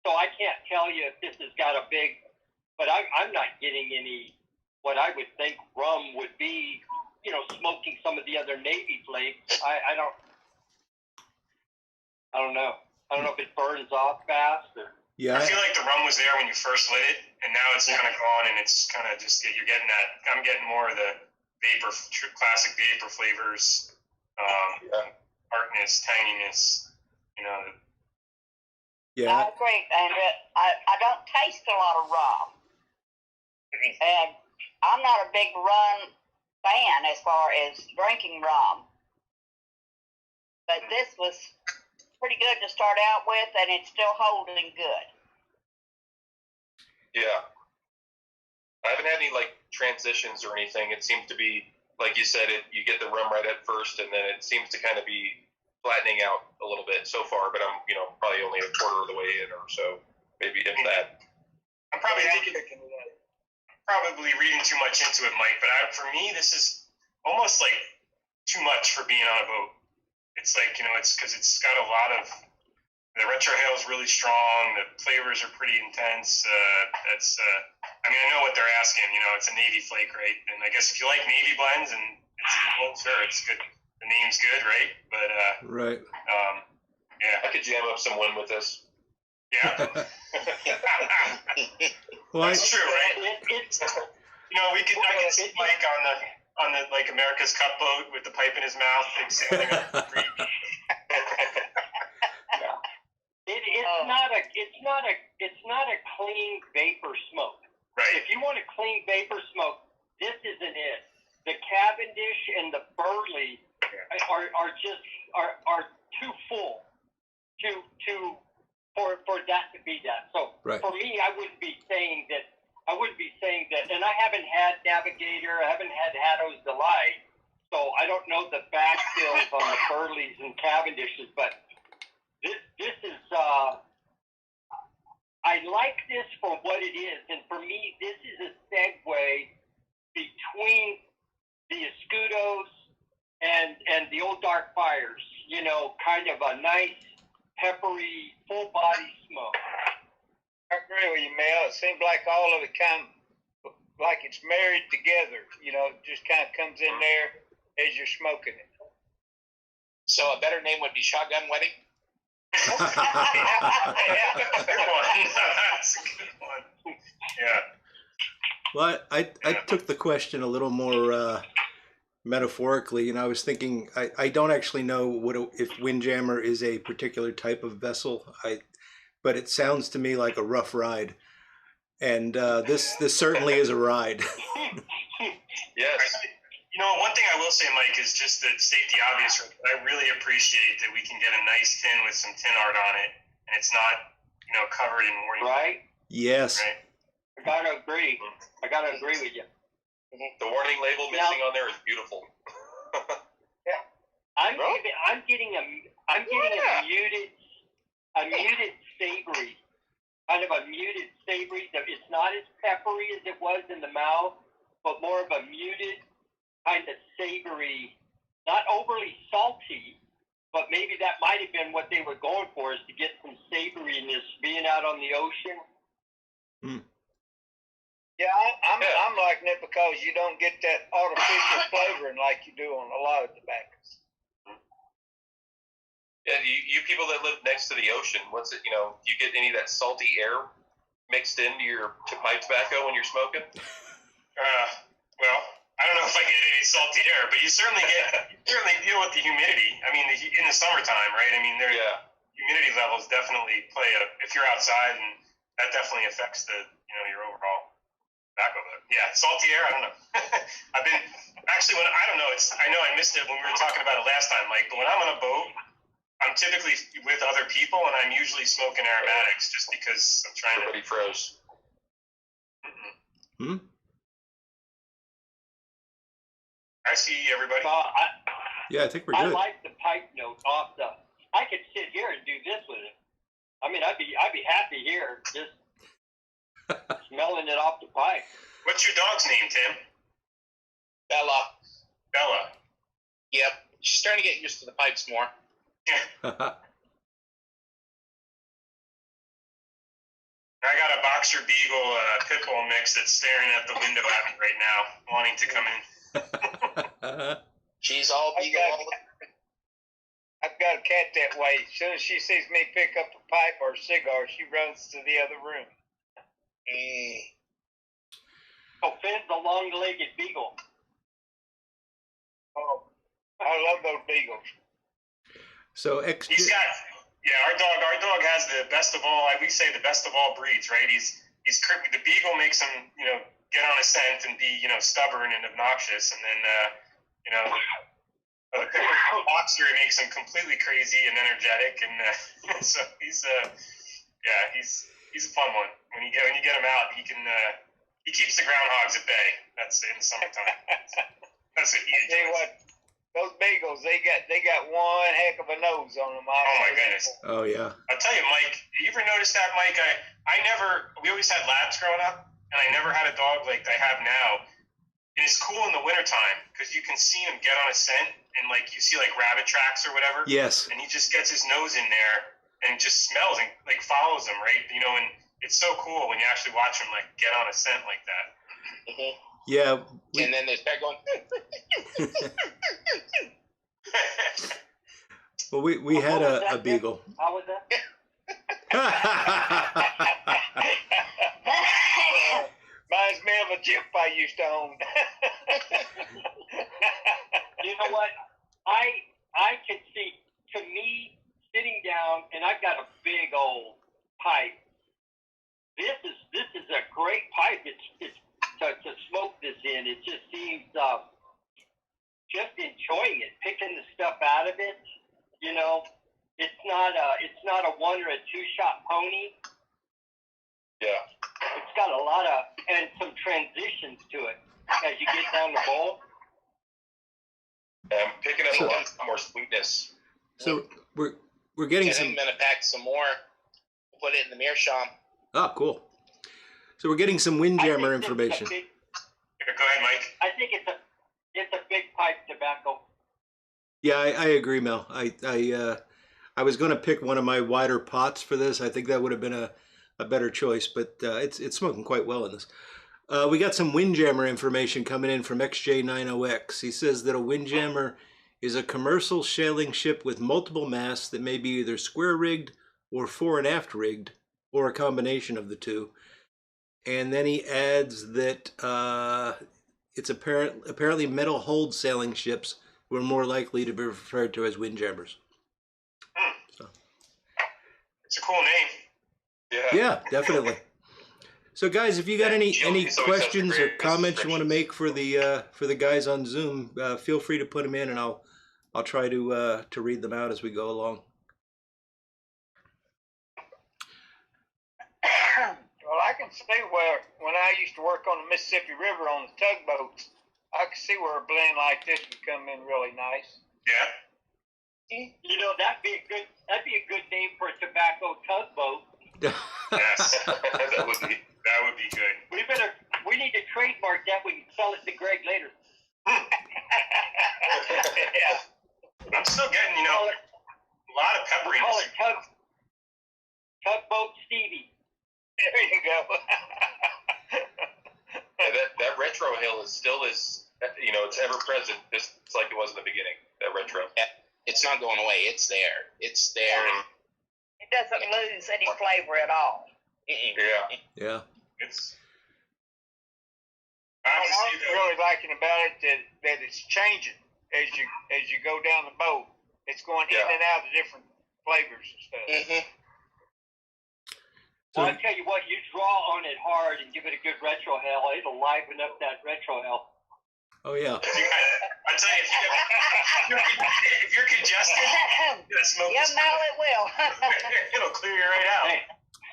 So I can't tell you if this has got a big, but I'm not getting any, what I would think rum would be, smoking some of the other Navy flakes. I don't know. I don't know if it burns off fast or. Yeah. I feel like the rum was there when you first lit it, and now it's kind of gone, and it's kind of just, you're getting that, I'm getting more of the classic vapor flavors, tartness, tanginess, Yeah. I agree, Andrea. I don't taste a lot of rum. And I'm not a big rum fan as far as drinking rum. But this was pretty good to start out with, and it's still holding good. Yeah. I haven't had any transitions or anything. It seems to be, like you said, you get the rum right at first, and then it seems to kind of be flattening out a little bit so far, but I'm, probably only a quarter of the way in or so, maybe if that. I'm probably reading too much into it, Mike, but for me, this is almost like too much for being on a boat. It's like, it's because it's got a lot of, the retro ale is really strong, the flavors are pretty intense. I know what they're asking, it's a Navy flake, right? And I guess if you like Navy blends, and it's a good one, sure, it's good. The name's good, right? But, Right. yeah. I could jam up someone with this. Yeah. Well, That's true, right? I could see Mike on the America's Cup boat with the pipe in his mouth, sailing up the creek. It's not a clean vapor smoke. Right. If you want a clean vapor smoke, this isn't it. The Cavendish and the Burley are too full for that to be that. So right. For me, I wouldn't be saying that. And I haven't had Navigator. I haven't had Haddo's Delight. So I don't know the backfills on the Burleys and Cavendishes, but this is. I like this for what it is, and for me, this is a segue between the Escudos and the Old Dark Fires. Kind of a nice, peppery, full body smoke. I agree with you, Mel. It seems like all of it kind of like it's married together. Just kind of comes in there as you're smoking it. So a better name would be Shotgun Wedding? Yeah, good one. That's a good one. Yeah. Well, I took the question a little more metaphorically, I was thinking I don't actually know if Windjammer is a particular type of vessel. But it sounds to me like a rough ride, and this certainly is a ride. Yes. One thing I will say, Mike, is just to state the obvious. I really appreciate that we can get a nice tin with some tin art on it, and it's not, covered in warning. Right? Yes. Right? I gotta agree with you. The warning label missing on there is beautiful. I'm getting a muted savory, kind of a muted savory. It's not as peppery as it was in the mouth, but more of a muted kind of savory, not overly salty, but maybe that might have been what they were going for, is to get some savoriness being out on the ocean. Yeah, I'm liking it because you don't get that artificial flavoring like you do on a lot of tobaccos. Yeah, you people that live next to the ocean, what's it? Do you get any of that salty air mixed into your pipe tobacco when you're smoking? Well, I don't know if I get any salty air, but you certainly deal with the humidity. I mean, in the summertime, right? I mean, humidity levels definitely play if you're outside, and that definitely affects your overall tobacco. But yeah, salty air, I don't know. I've been actually I don't know. I know I missed it when we were talking about it last time, Mike. But when I'm on a boat, I'm typically with other people, and I'm usually smoking aromatics just because I'm trying Everybody froze. I see everybody. Yeah, I think we're good. I like the pipe note off the. I could sit here and do this with it. I mean, I'd be happy here just smelling it off the pipe. What's your dog's name, Tim? Bella. Bella. Yep. She's starting to get used to the pipes more. I got a Boxer Beagle pit bull mix that's staring at the window at me right now, wanting to come in. She's all beagle. I've got a cat that way. As soon as she sees me pick up a pipe or a cigar, she runs to the other room. Oh, Finn's a long-legged beagle. Oh, I love those beagles. So our dog has the best of all. We say the best of all breeds, right? The beagle makes him, get on a scent and be, stubborn and obnoxious, and then, the boxer makes him completely crazy and energetic, and so he's a fun one. When you get him out, he keeps the groundhogs at bay. That's in the summertime. That's what he enjoys. Tell you what, those beagles, they got one heck of a nose on them. Oh my goodness. Oh yeah. I'll tell you, Mike. You ever notice that, Mike? We always had labs growing up, and I never had a dog like I have now. And it's cool in the wintertime because you can see him get on a scent, and like you see like rabbit tracks or whatever. Yes. And he just gets his nose in there and just smells and like follows them, right? And it's so cool when you actually watch him like get on a scent like that. Mm-hmm. Yeah. And then they start going. Well, we had a beagle. How was that? Reminds me of a Jeep I used to own. You know what? I can see, to me, sitting down, and I've got a big old pipe. This is a great pipe. It's to smoke this in. It just seems just enjoying it, picking the stuff out of it. It's not a one or a two shot pony. Yeah. It's got a lot of and some transitions to it as you get down the bowl. I'm picking up a lot more sweetness. So we're getting some. I'm gonna pack some more. Put it in the meerschaum. Oh, cool. So we're getting some Windjammer information. Go ahead, Mike. I think it's a big pipe tobacco. Yeah, I agree, Mel. I was going to pick one of my wider pots for this. I think that would have been a better choice, but it's smoking quite well in this. We got some Windjammer information coming in from XJ90X. He says that a Windjammer is a commercial sailing ship with multiple masts that may be either square rigged or fore and aft rigged, or a combination of the two. And then he adds that it's apparently metal hulled sailing ships were more likely to be referred to as Windjammers. So. It's a cool name. Yeah, definitely. So guys, if you got any questions or comments you want to make for the guys on Zoom, feel free to put them in, and I'll try to read them out as we go along. Well, I can see where when I used to work on the Mississippi River on the tugboats, I can see where a blend like this would come in really nice. Yeah. That'd be a good name for a tobacco tugboat. Yes. that would be good. We need to trademark that. We can sell it to Greg later. Yeah. retro hill is still it's ever present, just like it was in the beginning. That retro. It's not going away. It's there. It's there. It doesn't lose any flavor at all. Yeah. Yeah. It's. What Honestly, I'm really liking about it that it's changing as you go down the boat. It's going in and out of different flavors and stuff. Mm-hmm. So, I'll tell you what, you draw on it hard and give it a good retro hell, it'll liven up that retro hell. oh yeah. I tell you, if you're congested, you gotta smoke Yeah, this. no, it will. It'll clear you right out. Hey.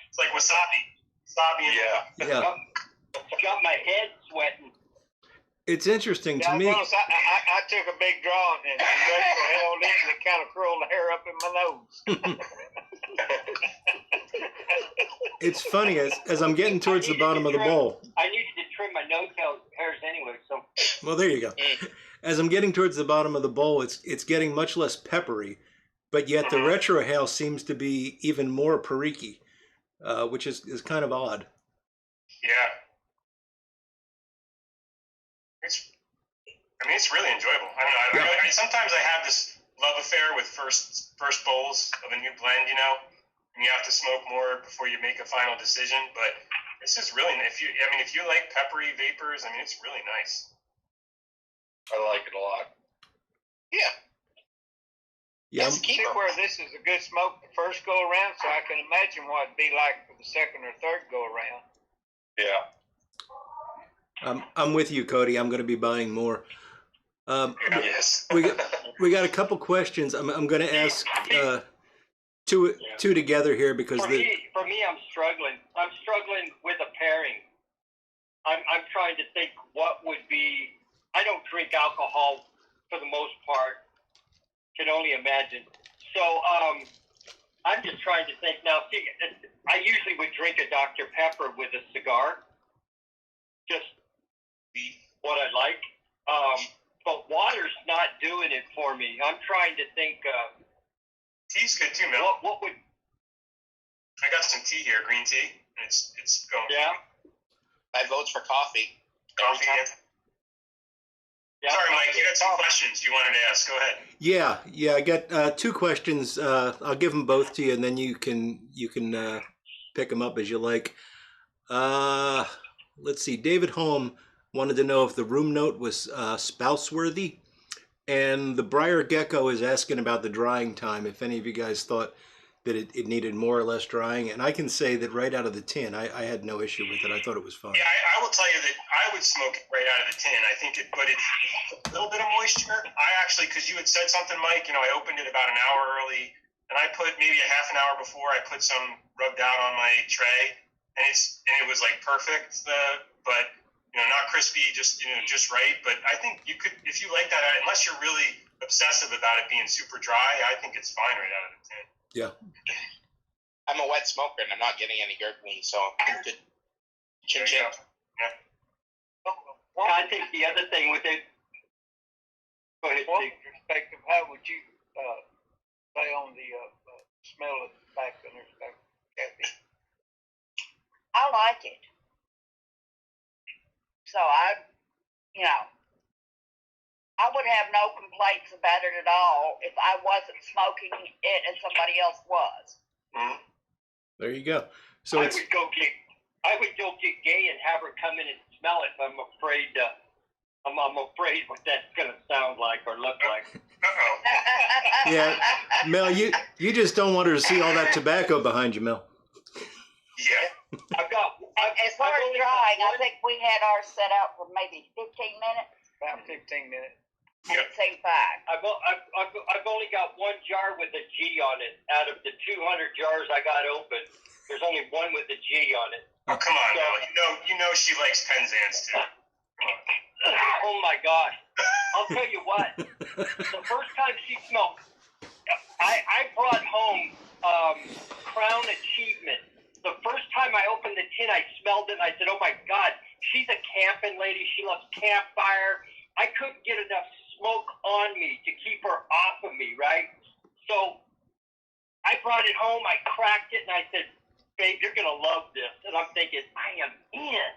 It's like wasabi. Wasabi. Yeah. Got my head sweating. It's interesting to Yeah, me. I took a big draw and retro held it and it kind of curled the hair up in my nose. It's funny as I'm getting towards the bottom of the bowl. I needed to trim my nose hairs anyway, so. Well, there you go. As I'm getting towards the bottom of the bowl, it's getting much less peppery, but yet the retrohale seems to be even more periky, which is kind of odd. Yeah. It's really enjoyable. I don't know. I sometimes I have this love affair with first bowls of a new blend, and you have to smoke more before you make a final decision. But this is really, if you like peppery vapors, it's really nice. I like it a lot. Yeah. Yeah. That's a I keeper. think where this is a good smoke the first go around, so I can imagine what it'd be like for the second or third go around. Yeah. I'm with you, Cody. I'm going to be buying more. Yes. We got a couple questions. I'm going to ask two together here because For me, I'm struggling. I'm struggling with a pairing. I'm trying to think what would be. I don't drink alcohol for the most part. Can only imagine. So I'm just trying to think now. See, I usually would drink a Dr. Pepper with a cigar. Just what I like. But water's not doing it for me. I'm trying to think. Tea's good too, Mel. What would? I got some tea here, green tea, and it's going. Yeah. My vote's for coffee. Coffee. Yeah. Sorry, Mike. You got some questions you wanted to ask. Go ahead. Yeah. I got two questions. I'll give them both to you, and then you can pick them up as you like. Let's see. David Holm wanted to know if the room note was spouse worthy, and the Briar Gecko is asking about the drying time. If any of you guys thought that it needed more or less drying, and I can say that right out of the tin, I had no issue with it. I thought it was fine. Yeah, I will tell you that I would smoke it right out of the tin. I think but it's a little bit of moisture. I actually, because you had said something, Mike, I opened it about an hour early, and I put maybe a half an hour before, I put some rubbed out on my tray, and it was like perfect. But not crispy, just right. But I think you could, if you like that, unless you're really obsessive about it being super dry, I think it's fine right out of the tin. Yeah. I'm a wet smoker and I'm not getting any gurgling, so I'm good. Chin chin. Well, I think the other thing with it. Go ahead, From Steve. perspective, how would you say on the smell of the tobacco and everything, Kathy? I like it. So I would have no complaints about it at all if I wasn't smoking it and somebody else was. Mm-hmm. There you go. So I would go get gay and have her come in and smell it. I'm afraid. I'm afraid what that's gonna sound like or look like. Uh-oh. yeah, Mel, you just don't want her to see all that tobacco behind you, Mel. Yeah. As far as drying, I think we had ours set out for maybe 15 minutes. About 15 minutes. And it seemed fine. I've only got one jar with a G on it. Out of the 200 jars I got open, there's only one with a G on it. Oh, come on, Mel. You know she likes Penzance too. Oh my gosh! I'll tell you what. The first time she smoked, I brought home Crown Achievement. The first time I opened the tin, I smelled it, and I said, "Oh my God, she's a camping lady. She loves campfire." I couldn't get enough smoke on me to keep her off of me, right? So I brought it home. I cracked it, and I said, "Babe, you're gonna love this." And I'm thinking, I am in.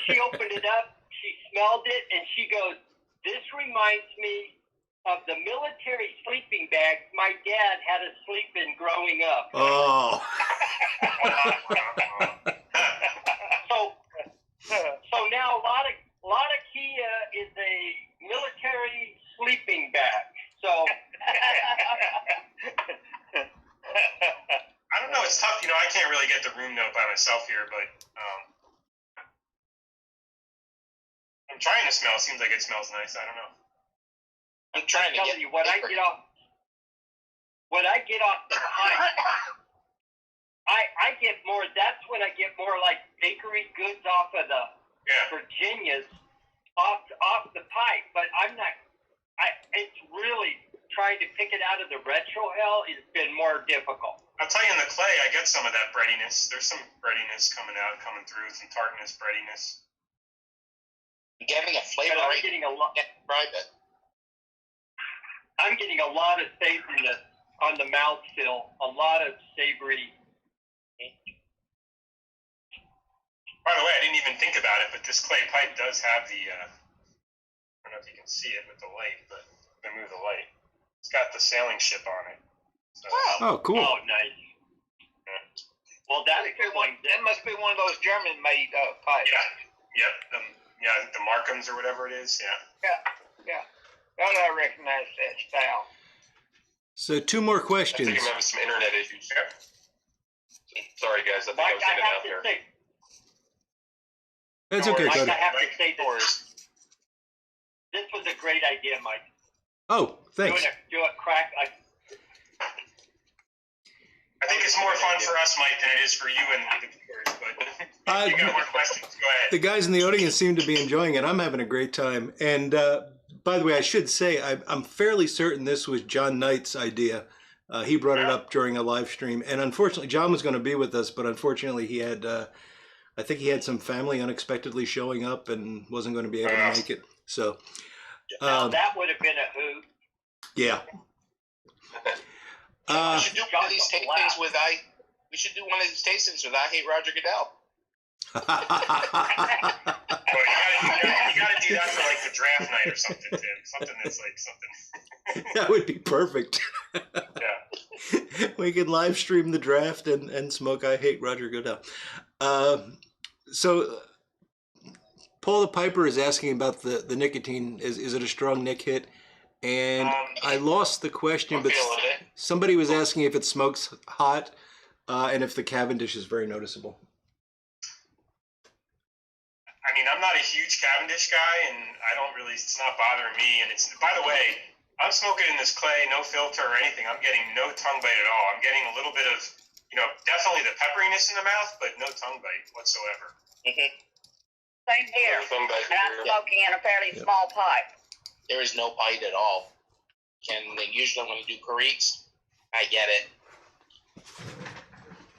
She opened it up. she smelled it, and she goes, "This reminds me of the military sleeping bags my dad had us sleep in growing up." Oh. So now a lot of Kia is a military sleeping bag. So I don't know. It's tough. You know, I can't really get the room note by myself here, but I'm trying to smell. It seems like it smells nice. I don't know. I'm trying to tell get you when I get off the pipe, I get more. That's when I get more like bakery goods off of the Virginias off the pipe. But I'm not. It's really trying to pick it out of the retrohale has been more difficult. I'll tell you, in the clay, I get some of that breadiness. There's some breadiness coming through, some tartness, breadiness. Getting a flavor But I'm right. getting a lot. Describe it. I'm getting a lot of savoriness on the mouthfeel. A lot of savory. By the way, I didn't even think about it, but this clay pipe does have the, I don't know if you can see it with the light, but I'm going to move the light. It's got the sailing ship on it. So, Oh, cool. Oh, nice. Well, that's good one. That must be one of those German-made pipes. Yep. The Markhams or whatever it is. Yeah. God, I recognize that style. So 2 more I think questions. I'm having some internet issues. Sorry, guys. I think I Mike, was I in and have out to there. say, That's okay, Mike, Cody. I have to say this was a great idea, Mike. Oh, thanks. Do a crack. I think it's more fun for us, Mike, than it is for you and the viewers. But if you got more questions, go ahead. The guys in the audience seem to be enjoying it. I'm having a great time. And by the way, I should say, I'm fairly certain this was John Knight's idea. He brought it up during a live stream. And unfortunately, John was going to be with us, but unfortunately he had, I think he had some family unexpectedly showing up and wasn't going to be able to make it. So, Now, that would have been a hoot. yeah. We should do one of these tastings with We should do one of these tastings with I Hate Roger Goodell. Well, you got to do that for like the draft night or something, Tim. Something that's like something. That would be perfect. Yeah. We could live stream the draft and smoke I Hate Roger Goodell. So Paul the Piper is asking about the nicotine. Is it a strong nic hit? And I lost the question, I'm but feeling it. somebody was asking if it smokes hot and if the Cavendish is very noticeable. I mean, I'm not a huge Cavendish guy, and it's not bothering me. And it's, by the way, I'm smoking in this clay, no filter or anything. I'm getting no tongue bite at all. I'm getting a little bit of, definitely the pepperiness in the mouth, but no tongue bite whatsoever. Mm-hmm. Same here. Some guys And I'm are- smoking in a fairly small pipe. There is no bite at all. And usually when you do Carriques, I get it.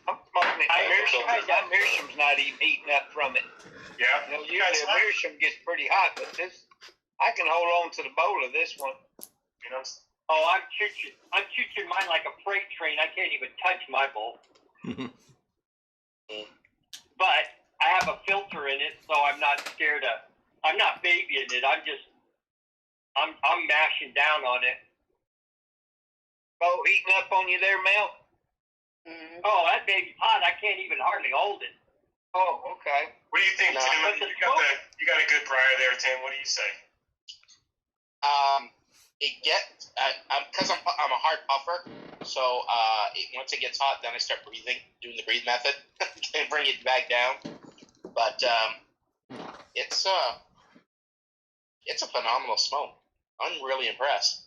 I'm smoking it. Mearsham not even heating up from it. Yeah. Usually a Mearsham gets pretty hot, but I can hold on to the bowl of this one. Oh, I'm chooching mine like a freight train. I can't even touch my bowl. But I have a filter in it, so I'm not scared of. I'm not babying it. I'm mashing down on it. Oh, heating up on you there, Mel? Mm-hmm. Oh, that baby's hot. I can't even hardly hold it. Oh, okay. What do you think, No. Tim? You got a good briar there, Tim. What do you say? Because I'm a hard puffer, so once it gets hot, then I start breathing, doing the breathe method, and bring it back down. But it's a phenomenal smoke. I'm really impressed.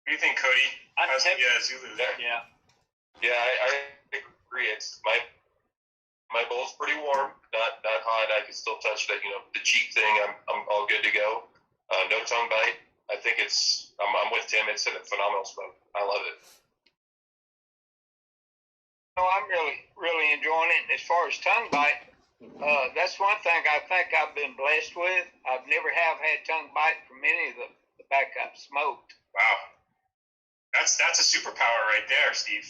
What do you think, Cody? How's the Zulu there? Yeah. Yeah, I agree. It's my bowl's pretty warm, not hot. I can still touch the the cheek thing. I'm all good to go. No tongue bite. I think I'm with Tim. It's a phenomenal smoke. I love it. No, I'm really enjoying it. As far as tongue bite, that's one thing I think I've been blessed with. I've never have had tongue bite from any of the tobacco I've smoked. Wow. That's a superpower right there, Steve.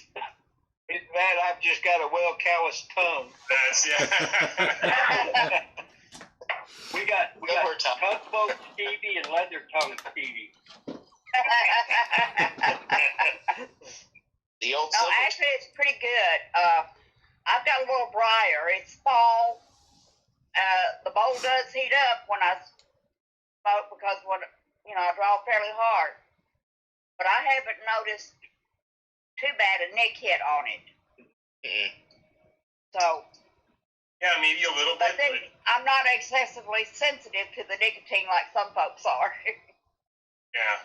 It's that I've just got a well calloused tongue. That's tongue, Stevie. The old No, silver. actually, it's pretty good. I've got a little briar. It's fall. The bowl does heat up when I smoke because I draw fairly hard. But I haven't noticed too bad a nick hit on it. Mm-hmm. So, Yeah, maybe a little bit. but then I'm not excessively sensitive to the nicotine like some folks are. Yeah.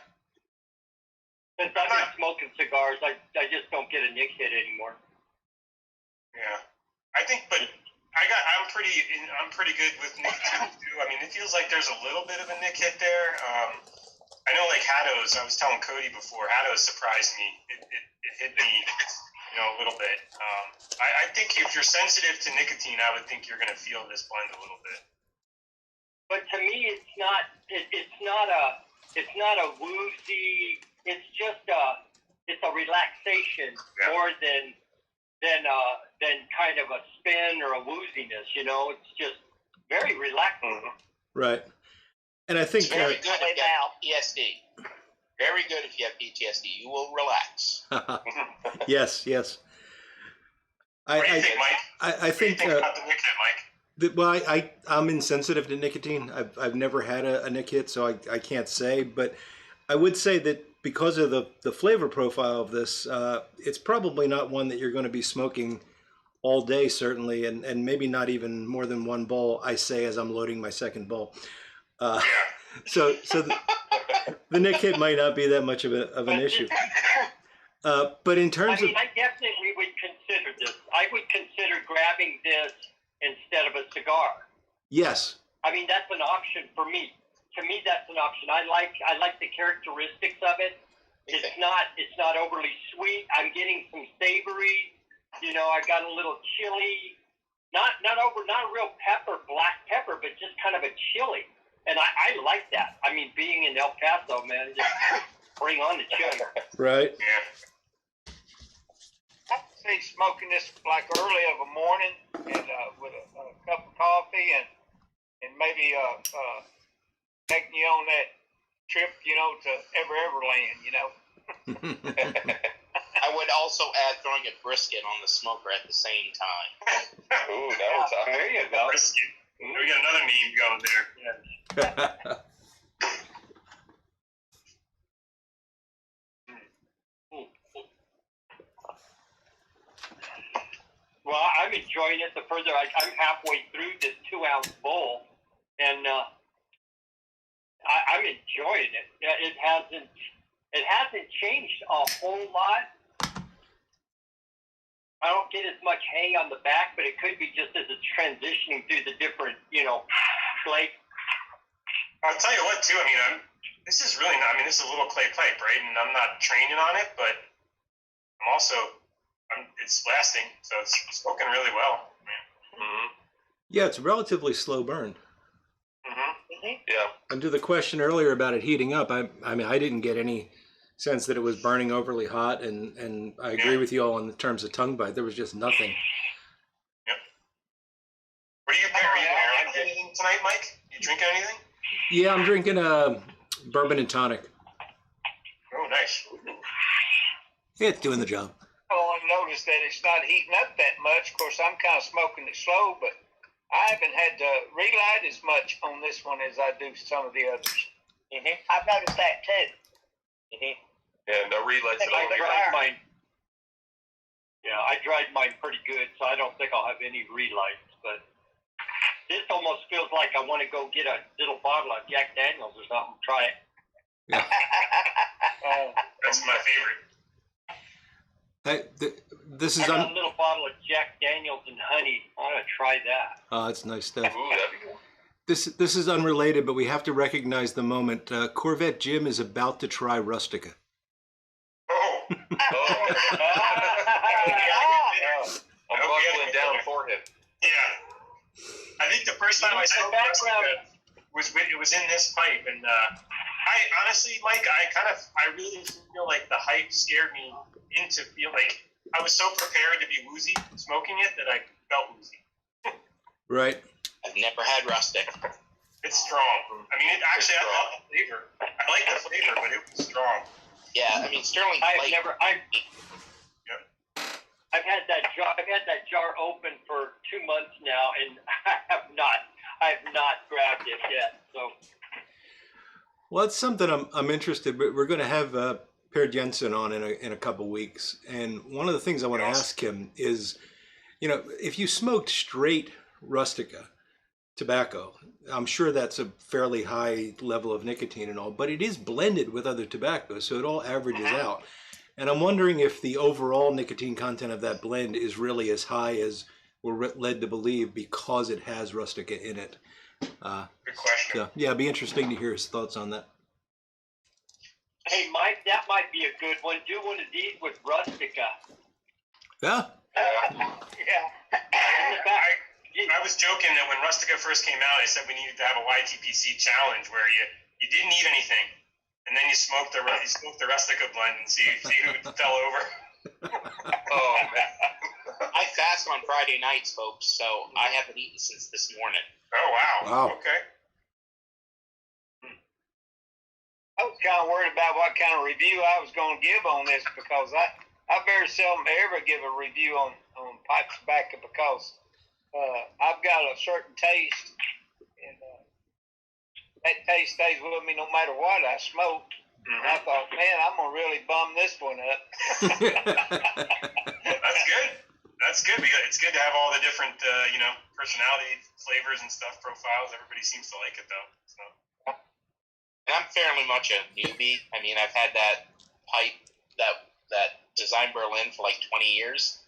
Since I've been smoking cigars, I just don't get a nick hit anymore. Yeah. I think, but I'm pretty good with nicotine too. I mean, it feels like there's a little bit of a nick hit there. I know, like Haddo's. I was telling Cody before. Haddo's surprised me. It hit me, a little bit. I think if you're sensitive to nicotine, I would think you're going to feel this blend a little bit. But to me, it's not a woozy. It's just it's a relaxation more than kind of a spin or a wooziness. It's just very relaxing. Right. And I think Very good if you have PTSD. Very good if you have PTSD. You will relax. yes. What do you think, Mike? I think what do you think about the nick hit, Mike? well, I'm insensitive to nicotine. I've never had a nick hit, so I can't say. But I would say that because of the flavor profile of this, it's probably not one that you're going to be smoking all day, certainly, and maybe not even more than one bowl. I say as I'm loading my second bowl. So the nick hit might not be that much of an issue. But in terms of, I definitely would consider this. I would consider grabbing this instead of a cigar. yes, I mean, that's an option for me. To me, that's an option. I like the characteristics of it. It's not overly sweet. I'm getting some savory. I got a little chili. Not a real black pepper, but just kind of a chili. And I like that. I mean, being in El Paso, man, just bring on the chili. right. Yeah. I can see smoking this like early of a morning and with a cup of coffee and maybe taking you on that trip, to Everland. I would also add throwing a brisket on the smoker at the same time. Ooh, that was There you go. Brisket. We got another meme going there. Yeah. Well, I'm enjoying it. The further I'm halfway through this 2-ounce bowl, and I'm enjoying it. It hasn't changed a whole lot. I don't get as much hay on the back, but it could be just as it's transitioning through the different, flake. I'll tell you what, too. I mean, this is really not. I mean, this is a little clay pipe, right? And I'm not training on it, but I'm also. It's lasting, so it's smoking really well. Yeah, it's a relatively slow burn. Yeah. And to the question earlier about it heating up, I mean, I didn't get any sense that it was burning overly hot, and I agree with you all in terms of tongue bite. There was just nothing. Yep. Are you pairing anything tonight, Mike? You drinking anything? Yeah, I'm drinking a bourbon and tonic. Oh, nice. Yeah, it's doing the job. I noticed that it's not heating up that much. Of course, I'm kind of smoking it slow, but I haven't had to relight as much on this one as I do some of the others. I've noticed that too. And the relights. I dried mine. Yeah, I dried mine pretty good, so I don't think I'll have any relights. But this almost feels like I want to go get a little bottle of Jack Daniels or something. Try it. That's my favorite. This is I got a little bottle of Jack Daniels and honey. I want to try that. Oh, it's nice stuff. Ooh, that'd be cool. This is unrelated, but we have to recognize the moment. Corvette Jim is about to try Rustica. Oh. I'm buckling down for him. Yeah. I think the first time I smoked Rustica was in this pipe, and I honestly, Mike, I really feel like the hype scared me into feel like I was so prepared to be woozy smoking it that I felt woozy. Right. I've never had rustic. It's strong. I mean, it actually, I love the flavor. I like the flavor, but it was strong. Yeah, I mean Sterling. I've had that jar open for 2 months now, and I have not grabbed it yet. So. Well, it's something I'm interested. But we're going to have Per Jensen on in a couple weeks, and one of the things I want to ask him is, you know, if you smoked straight Rustica tobacco, I'm sure that's a fairly high level of nicotine and all, but it is blended with other tobaccos, so it all averages out. And I'm wondering if the overall nicotine content of that blend is really as high as we're led to believe because it has Rustica in it. Good question. So, yeah, it'd be interesting to hear his thoughts on that. Hey, Mike, that might be a good one. Do one of these with Rustica. Yeah. Yeah. I was joking that when Rustica first came out, I said we needed to have a YTPC challenge where you didn't eat anything, and then you smoked the Rustica blend and see who fell over. Oh man. I fast on Friday nights, folks, so I haven't eaten since this morning. Oh wow. Wow. Okay. I was kind of worried about what kind of review I was going to give on this because I very seldom ever give a review on pipe tobacco because I've got a certain taste, and that taste stays with me no matter what I smoke. And I thought, man, I'm going to really bum this one up. That's good. That's good. It's good to have all the different, personality, flavors, and stuff profiles. Everybody seems to like it though. So. And I'm fairly much a newbie. I mean, I've had that pipe, that Design Berlin for like 20 years,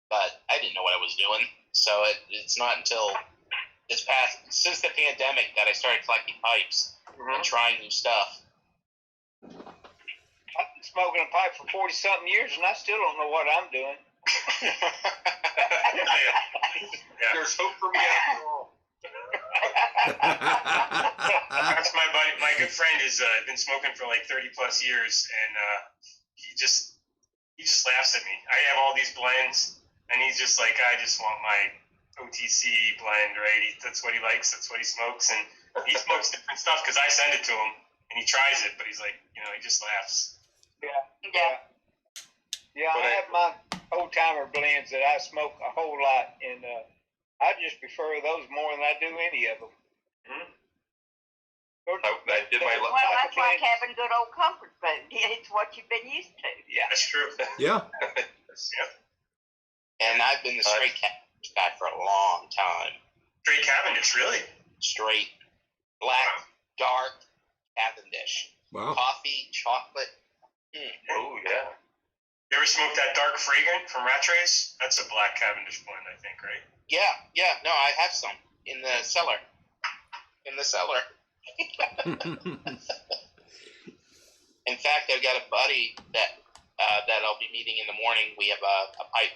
but I didn't know what I was doing. So it's not until since the pandemic that I started collecting pipes and trying new stuff. I've been smoking a pipe for 40-something years, and I still don't know what I'm doing. Yeah. There's hope for me after all. That's my buddy. My good friend has been smoking for like 30 plus years, and he just laughs at me. I have all these blends, and he's just like, I just want my OTC blend, right? That's what he likes. That's what he smokes, and he smokes different stuff because I send it to him, and he tries it, but he's like, he just laughs. Yeah, I have my old-timer blends that I smoke a whole lot, and I just prefer those more than I do any of them. I did my Well, that's like having good old comfort food. It's what you've been used to. Yeah. That's true. Yeah. Yeah. And I've been the straight Cavendish guy for a long time. Straight Cavendish, really? Straight, black, dark Cavendish. Wow. Coffee, chocolate. Oh yeah. You ever smoked that dark fragrant from Rat Race? That's a black Cavendish blend, I think, right? Yeah. No, I have some in the cellar. In fact, I've got a buddy that I'll be meeting in the morning. We have a pipe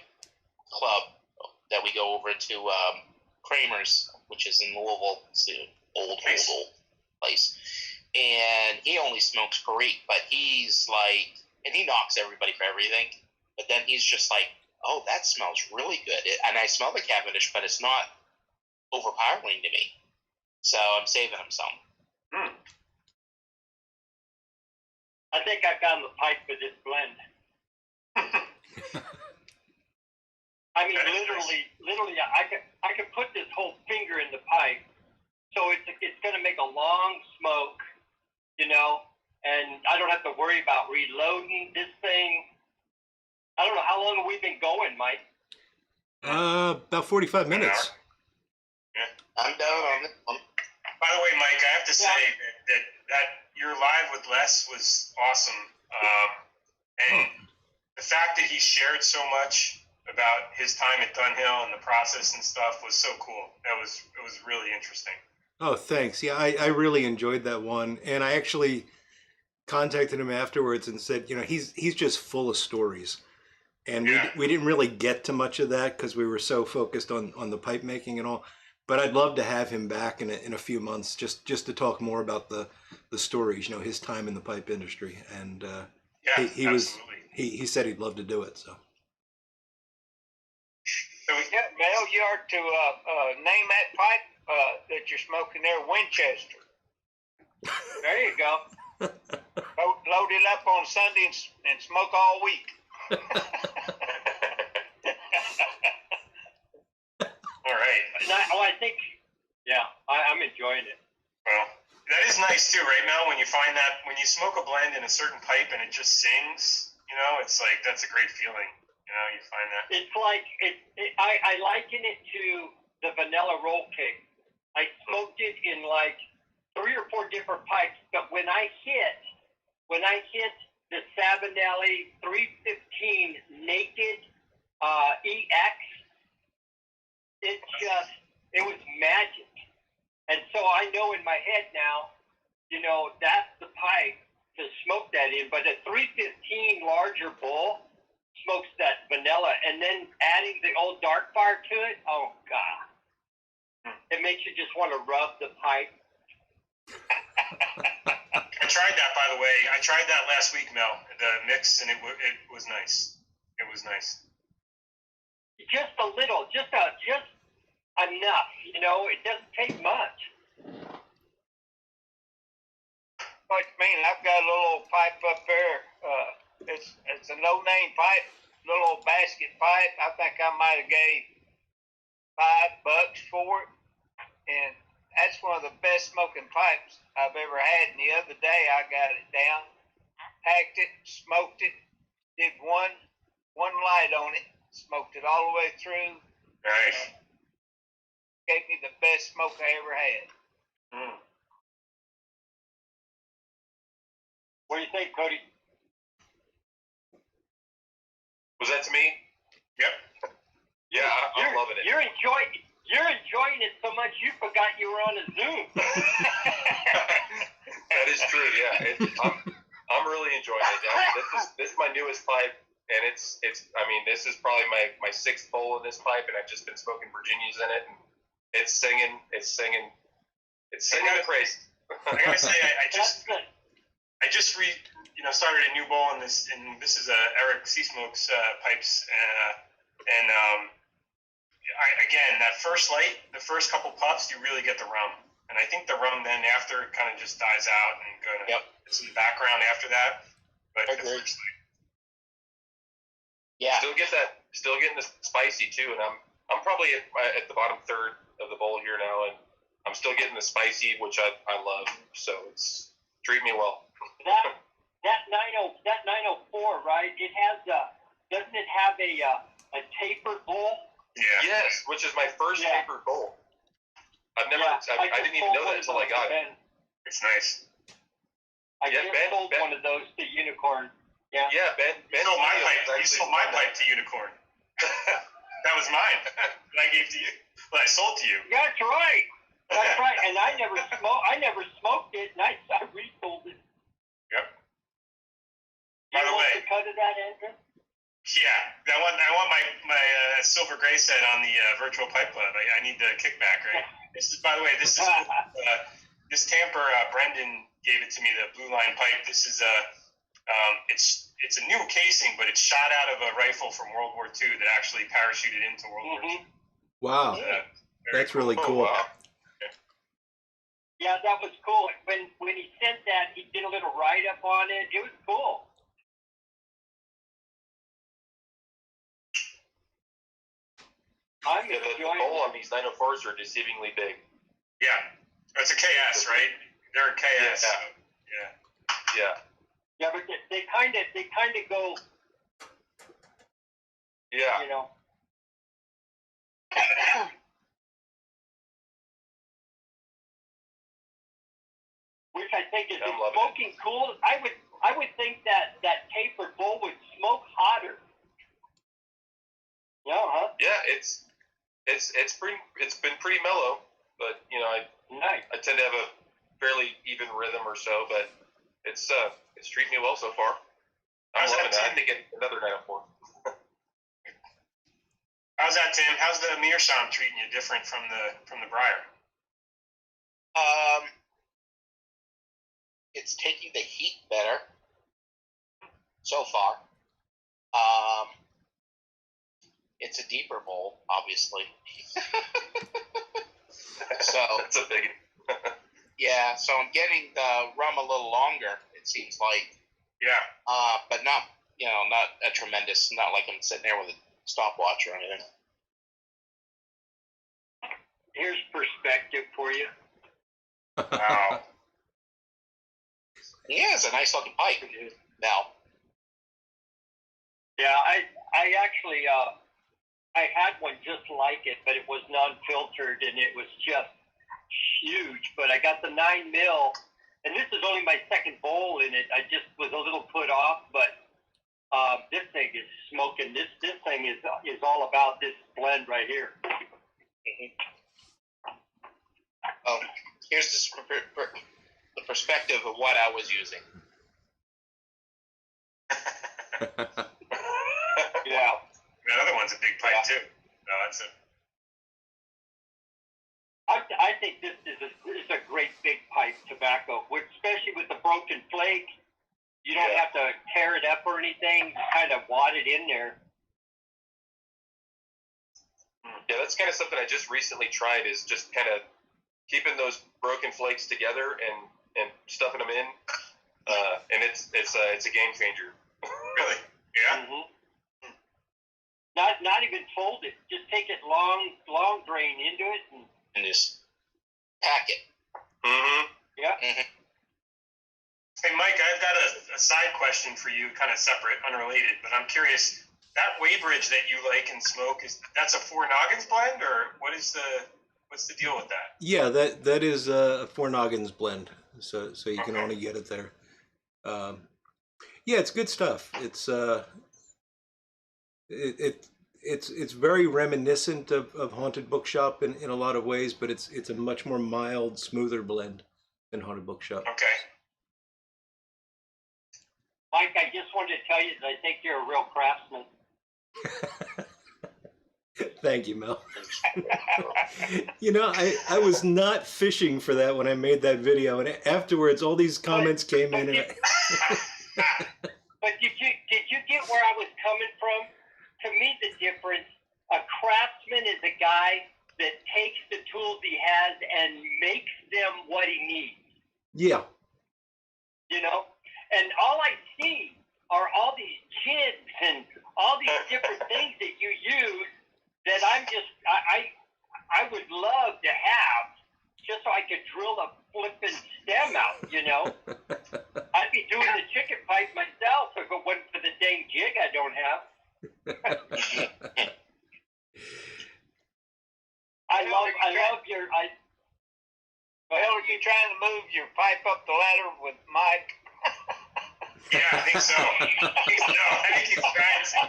club that we go over to Kramer's, which is in Louisville. It's an old place. And he only smokes Perique, but he's like, and he knocks everybody for everything. But then he's just like, oh, that smells really good. And I smell the Cavendish, but it's not overpowering to me. So I'm saving him some. I think I found the pipe for this blend. I mean, literally, I could put this whole finger in the pipe, so it's going to make a long smoke, and I don't have to worry about reloading this thing. I don't know, how long have we been going, Mike? About 45 minutes. I'm down on this one. By the way, Mike, I have to say that your live with Les was awesome. And the fact that he shared so much about his time at Dunhill and the process and stuff was so cool. It was really interesting. Oh, thanks. Yeah, I really enjoyed that one. And I actually contacted him afterwards and said, he's just full of stories. And we didn't really get to much of that because we were so focused on the pipe making and all. But I'd love to have him back in a few months just to talk more about the stories, his time in the pipe industry. And he said he'd love to do it. So So Mel, you are to name that pipe that that you're smoking there, Winchester. There you go. Load it up on Sunday and smoke all week. All right. I think, yeah, I'm enjoying it. Well, that is nice too, right, Mel? When you find that when you smoke a blend in a certain pipe and it just sings, you know, it's like that's a great feeling. You know, you find that. It's like I liken it to the vanilla roll cake. I smoked it in like 3 or 4 different pipes, but when I hit the Savinelli 315 Naked EX, it was magic. And so I know in my head now, you know, that's the pipe to smoke that in. But a 315 larger bowl smokes that vanilla, and then adding the old dark fire to it, oh God. It makes you just want to rub the pipe. I tried that, by the way. I tried that last week, Mel, the mix, and it was nice. It was nice. Just a little, just enough, you know. It doesn't take much. What you mean? I've got a little old pipe up there. It's a no-name pipe, little old basket pipe. I think I might have gave $5 for it, and that's one of the best smoking pipes I've ever had. And the other day I got it down, hacked it, smoked it, did one light on it, smoked it all the way through. Right. Gave me the best smoke I ever had. Mm. What do you think, Cody? Was that to me? Yep. Yeah, I'm loving it. You're enjoying it so much you forgot you were on a Zoom. That is true. Yeah, I'm really enjoying it. This is my newest pipe, and it's. I mean, this is probably my 6th bowl in this pipe, and I've just been smoking Virginias in it, and it's singing crazy. I gotta say, I just started a new bowl in this, and this is Eric Sea Smoke's pipes, and again, that first light, the first couple puffs, you really get the rum, and I think the rum then after kind of just dies out and it's in the background after that. But the first light. Yeah. Still getting the spicy too, and I'm probably at the bottom third of the bowl here now, and I'm still getting the spicy, which I love. So it's treat me well. That 904, right? It has doesn't it have a tapered bowl? Yeah. Yes, which is my first tapered bowl. I didn't even know that until I got it. It's nice. I just sold one of those to Unicorn. Yeah. Yeah, Ben sold my pipe. You sold my pipe to Unicorn. That was mine. That I gave to you. Well, I sold to you. That's right. That's right. And I never smoked it, and I resold it. Yep. By the way, the cut of that, Andrew? Yeah, I want my silver gray set on the virtual pipe club. I need the kickback, right? This is, by the way, this tamper. Brendan gave it to me, the blue line pipe. This is it's a new casing, but it's shot out of a rifle from World War II that actually parachuted into World War II. Wow, that's really cool. Wow. Yeah, that was cool. When he sent that, he did a little write up on it. It was cool. The bowl on these 904s are deceivingly big. Yeah, it's a KS, right? They're a KS. Yeah. Yeah, but they kind of go. Yeah. You know. Which I think is smoking cool. I would think that tapered bowl would smoke hotter. Yeah, huh? Yeah, it's been pretty mellow, but you know I tend to have a fairly even rhythm or so, but it's treating me well so far. I'm loving it. I think another 904. How's that, Tim? How's the Meerschaum treating you different from the Briar? It's taking the heat better so far. It's a deeper bowl, obviously. So That's a big. Yeah, so I'm getting the rum a little longer. It seems like, Yeah. but not not a tremendous. Not like I'm sitting there with a stopwatch or anything. Here's perspective for you. Wow. Yeah, it's a nice looking pipe. Now, Yeah, I actually I had one just like it, but it was non-filtered and it was just huge. But I got the 9 mil, and this is only my second bowl in it. I just was a little put off, but this thing is smoking. This thing is all about this blend right here. oh, here's the perspective of what I was using. Yeah. That other one's a big pipe too. No, that's a. I think this is a great big pipe tobacco, especially with the broken flake. You don't have to tear it up or anything. You kind of wad it in there. Yeah, that's kind of something I just recently tried. Is just kind of keeping those broken flakes together and stuffing them in, and it's a game changer. Really? Yeah. Mm-hmm. Not even fold it. Just take it long drain into it. And just pack it. Mm-hmm. Yeah. Mm-hmm. Hey, Mike, I've got a side question for you, kind of separate, unrelated, but I'm curious. That Weybridge that you like and smoke, that's a Four Noggins blend, or what's the deal with that? Yeah, that is a Four Noggins blend, so you can only get it there. Yeah, it's good stuff. It's very reminiscent of Haunted Bookshop in a lot of ways, but it's a much more mild, smoother blend than Haunted Bookshop. Okay. Mike, I just wanted to tell you that I think you're a real craftsman. Thank you, Mel. You know, I was not fishing for that when I made that video, and afterwards all these comments came in. And But did you get where I was coming from? To me, the difference, a craftsman is a guy that takes the tools he has and makes them what he needs. Yeah. You know? And all I see are all these kids and all these different things that you use that I would love to have just so I could drill a flipping stem out, you know? I'd be doing the chicken pipe myself if it wasn't for the dang jig I don't have. I love your Well, are you trying to move your pipe up the ladder with Mike? Yeah, I think so. I think he's trying to.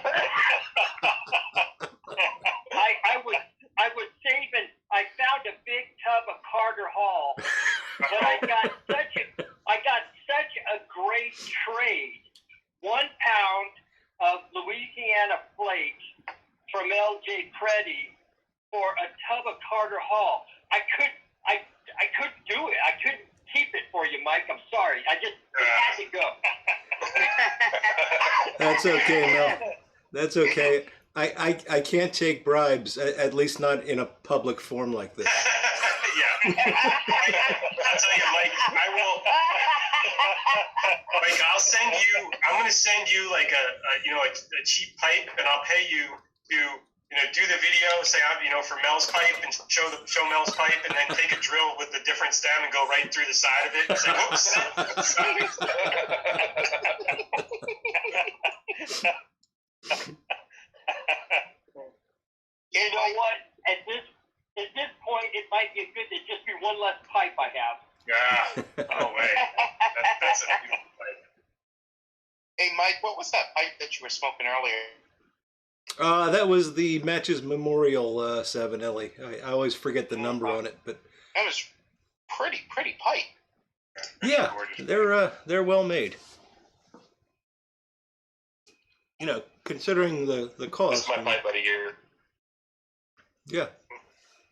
I was saving. I found a big tub of Carter Hall, but I got such a great trade. 1 pound of Louisiana flake from LJ Preddy for a tub of Carter Hall. I couldn't do it. I couldn't keep it for you, Mike. I'm sorry. It had to go. That's okay, Mel. That's okay. I can't take bribes, at least not in a public forum like this. Yeah. I'll tell you, Mike, Mike, I'm going to send you like a cheap pipe, and I'll pay you to, do the video, say, for Mel's pipe, and show Mel's pipe, and then take a drill with the different stem and go right through the side of it and say, whoops. You know what? At this point, it might be good to just be one less pipe I have. Yeah. No way. That's a beautiful pipe. Hey, Mike, what was that pipe that you were smoking earlier? That was the Matches Memorial 7 Ellie. I always forget the number on it, but That was pretty pipe. yeah, they're well made. Considering the cost. That's my pipe buddy here. Yeah,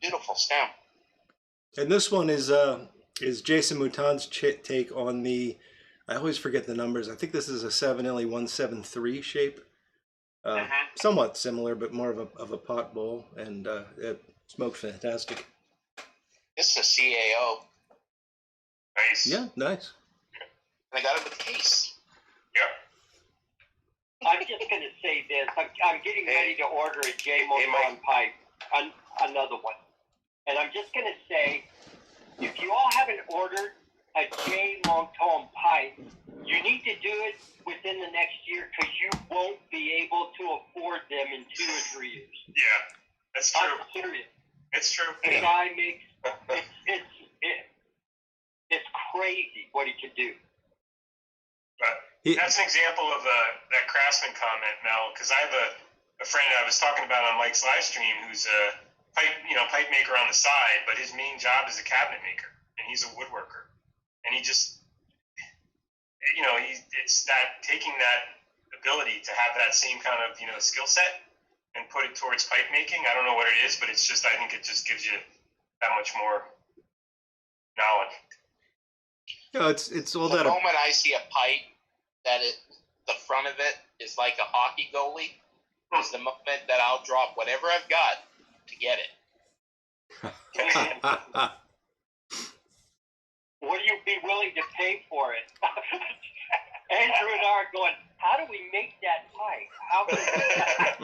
Beautiful stem. and this one is Jason Mouton's take on the. I always forget the numbers. I think this is a 7 Ellie 173 shape. Somewhat similar, but more of a pot bowl, and it smoked fantastic. This It's a CAO. Nice. Yeah, nice. And I got it with the case. Yep. I'm just going to say this. I'm getting ready to order a J Mike. Moton pipe, another one. And I'm just going to say, if you all haven't ordered a J Moton pipe, you need to do it within the next year because you won't be able to afford them in 2 or 3 years. Yeah, that's true. I'm serious. It's true. The guy makes it's crazy what he can do. But that's an example of that craftsman comment, Mel, because I have a friend I was talking about on Mike's live stream who's a pipe maker on the side, but his main job is a cabinet maker, and he's a woodworker. And he just, it's that taking that ability to have that same kind of, skill set and put it towards pipe making. I don't know what it is, but it's just, I think it just gives you that much more knowledge. Yeah, it's all The that. moment I see a pipe that the front of it is like a hockey goalie, is the moment that I'll drop whatever I've got to get it. Would you be willing to pay for it? Andrew and I are going, how do we make that pipe? How can we make that?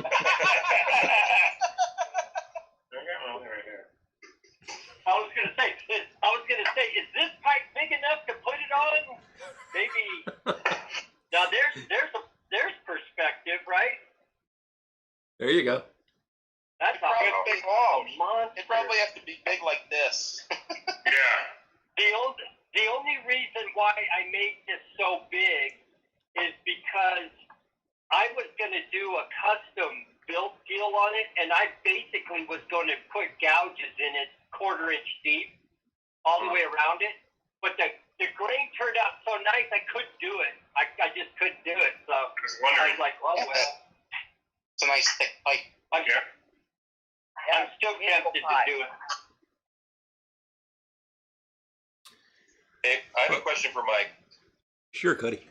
I was gonna say, is this pipe big enough to put it on? Maybe. Now there's perspective, right? There you go. That's a Probably big big monster. It probably have to be big like this. Yeah. The only reason why I made this so big is because I was gonna do a custom built deal on it, and I basically was going to put gouges in it 1/4 inch deep all the way around it. But the grain turned out so nice I couldn't do it. I just couldn't do it. So I was like, oh well. It's a nice thick pipe. I'm still tempted to do it. Hey, I have a question for Mike. Sure, Cuddy.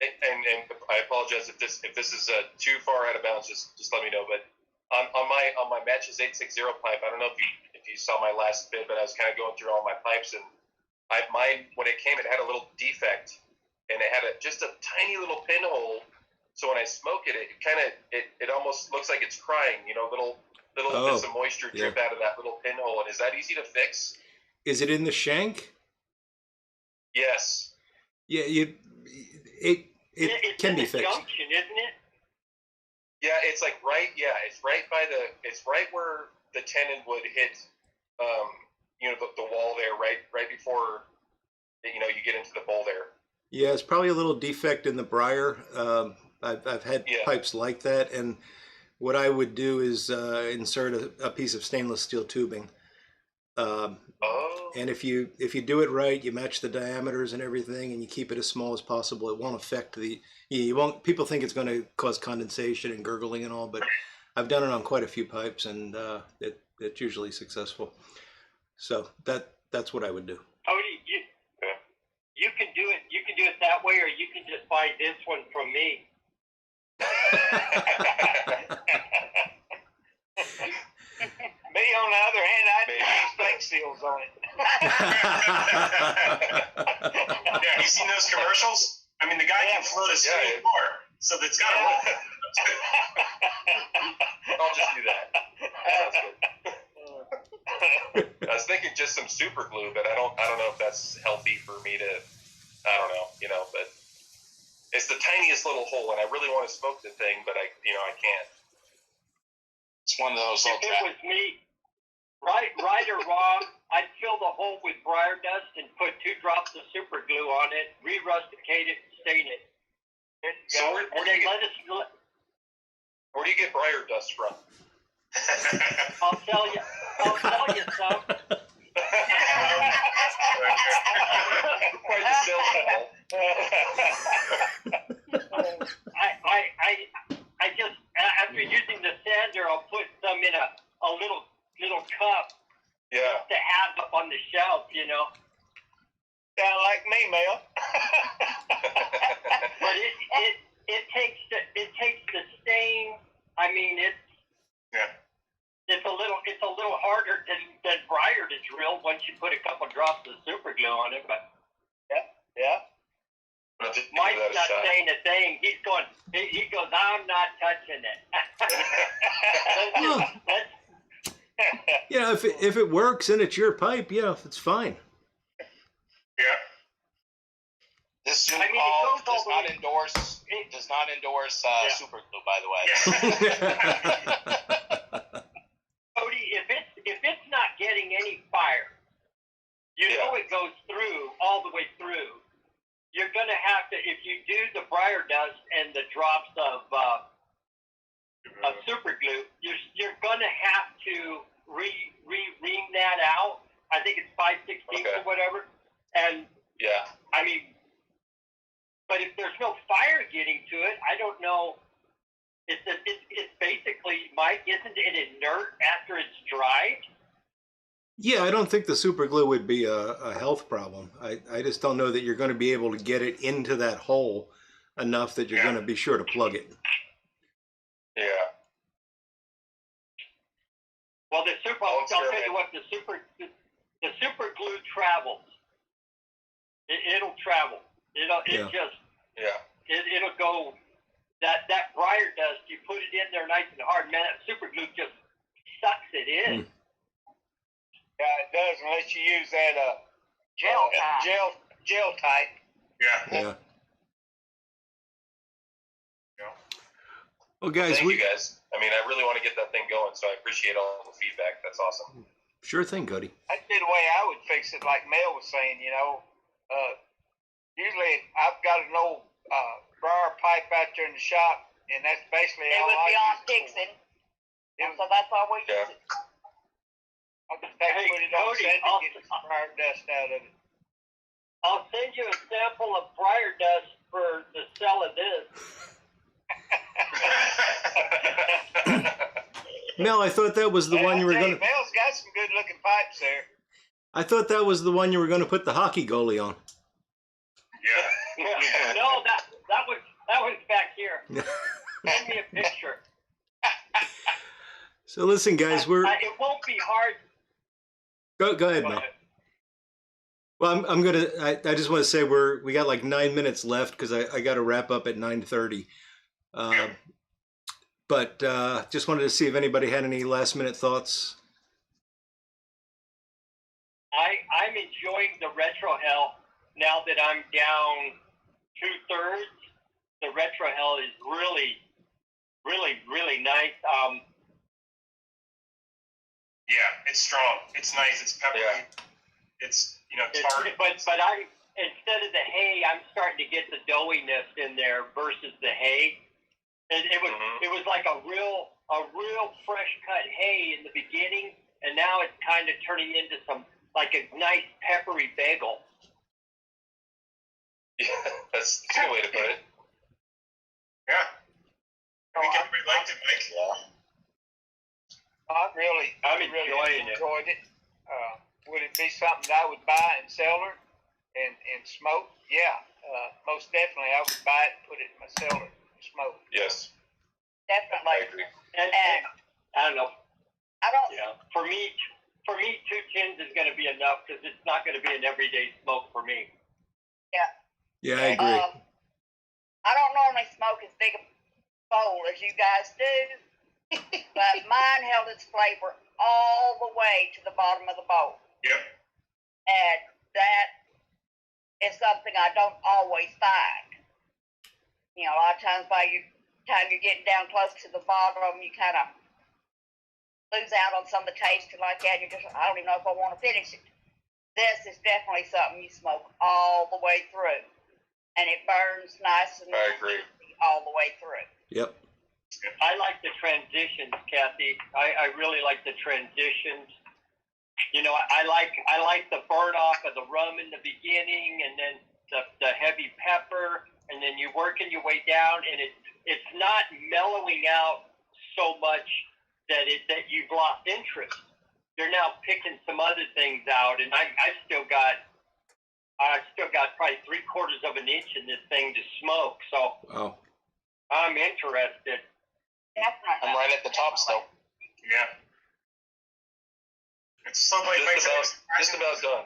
And I apologize if this is too far out of bounds. Just let me know. But on my Matches 860 pipe, I don't know if you saw my last bit, but I was kind of going through all my pipes, and mine when it came, it had a little defect, and it had just a tiny little pinhole. So when I smoke it, it almost looks like it's crying. Little bits of moisture drip out of that little pinhole. And is that easy to fix? Is it in the shank? Yes. Yeah, it can be fixed. Junction, isn't it? Yeah, it's like it's right where the tenon would hit, the wall there, right before, you get into the bowl there. Yeah, it's probably a little defect in the briar. I've had pipes like that, and what I would do is insert a piece of stainless steel tubing. And if you do it right, you match the diameters and everything, and you keep it as small as possible, it won't affect you won't. People think it's going to cause condensation and gurgling and all, but I've done it on quite a few pipes, and it's usually successful. So that's what I would do. Oh, you can do it. You can do it that way, or you can just buy this one from me. Me, on the other hand, I do use fake seals on it. Yeah, you seen those commercials? I mean, the guy can float a screen car, so that's got to work. I'll just do that. I was thinking just some super glue, but I don't know if that's healthy for me to. I don't know, but it's the tiniest little hole, and I really want to smoke the thing, but I can't. It's one of those little If it was me, right or wrong, I'd fill the hole with briar dust and put 2 drops of super glue on it, re-rusticate it, and stain it. So where do you get briar dust from? I'll tell you some. Quite the sales channel. I just after using the sander, I'll put some in a little cup. Yeah. To have up on the shelf, Sound like me, Mel. But it takes the stain. I mean, it's a little harder than briar to the drill once you put a couple drops of super glue on it, but Yeah. I'll have to give Mike's that a not shot. saying a thing. He goes, I'm not touching it. Well, you know, if it works and it's your pipe, yeah, it's fine. Yeah. This Zoom I mean, it call goes all does not endorse Yeah. super glue, by the way. Cody, if it's not getting any fire, you know it goes through all the way through. You're gonna have to, if you do the briar dust and the drops of super glue, you're gonna have to ream that out. I think it's 5/16 or whatever. And Yeah. I mean, but if there's no fire getting to it, I don't know. It's basically, Mike, isn't it inert after it's dried? Yeah, I don't think the super glue would be a health problem. I just don't know that you're going to be able to get it into that hole enough that you're going to be sure to plug it. Yeah. Well, I'll tell you what, the super glue travels. It'll travel. It'll go. That briar dust, you put it in there nice and hard, man. That super glue just sucks it in. Yeah, it does, unless you use that gel type. Yeah. Well, guys, Thank you guys. I mean, I really want to get that thing going, so I appreciate all the feedback. That's awesome. Sure thing, Cody. That'd be the way I would fix it, like Mel was saying, you know. Usually I've got an old briar pipe out there in the shop, and that's basically It all would I be on use it for. Dixon. And so that's all we use it. I'll just put it on Cody, sand and get some briar dust out of it. I'll send you a sample of briar dust for the sell of this. Mel, I thought that was the one you were going to. Mel's got some good looking pipes there. I thought that was the one you were going to put the hockey goalie on. Yeah. No, that was back here. Send me a picture. So listen, guys, It won't be hard. Go ahead, Mel. Well, I'm gonna. I just want to say we got like 9 minutes left because I got to wrap up at 9:30. But just wanted to see if anybody had any last minute thoughts. I'm enjoying the retro hell now that I'm down 2/3. The retro hell is really, really, really nice. Yeah, it's strong. It's nice. It's peppery. Yeah. It's tart. But instead of the hay, I'm starting to get the doughiness in there versus the hay. It was like a real fresh cut hay in the beginning, and now it's kind of turning into some like a nice peppery bagel. Yeah, that's a good way to put it. Yeah. I think everybody liked it, Mike. Yeah. I'm really enjoying it. enjoyed it. Would it be something that I would buy and sell her and smoke? Yeah, most definitely. I would buy it and put it in my cellar and smoke. Yes. Definitely. I agree. And I don't know. I don't. Yeah, for me, 2 tins is going to be enough because it's not going to be an everyday smoke for me. Yeah, I agree. I don't normally smoke as big a bowl as you guys do, but mine held its flavor all the way to the bottom of the bowl. Yep. And that is something I don't always find. You know, a lot of times by the time you're getting down close to the bottom, you kind of lose out on some of the taste and like that. And you're just, I don't even know if I want to finish it. This is definitely something you smoke all the way through. And it burns nice and I agree. all the way through. Yep. I like the transitions, Kathy. I really like the transitions. You know, I like the burn off of the rum in the beginning, and then the heavy pepper, and then you're working your way down, and it's not mellowing out so much that you've lost interest. You're now picking some other things out, and I've still got probably 3/4 of an inch in this thing to smoke. So Wow. I'm interested. Definitely. I'm right at the top still. Yeah. It's a slow blade makes just about done.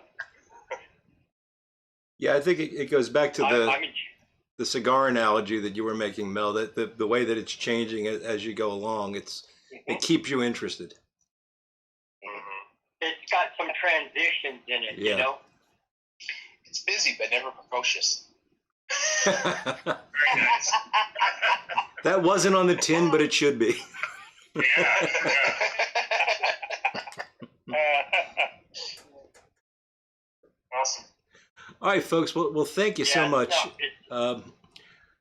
Yeah, I think it goes back to I mean, the cigar analogy that you were making, Mel. That the way that it's changing as you go along, it keeps you interested. it's got some transitions in it, Yeah. you know? It's busy but never precocious. That Very nice. wasn't on the tin, but it should be. Yeah. Awesome. All right, folks. Well, thank you so Yeah, much. no, it's-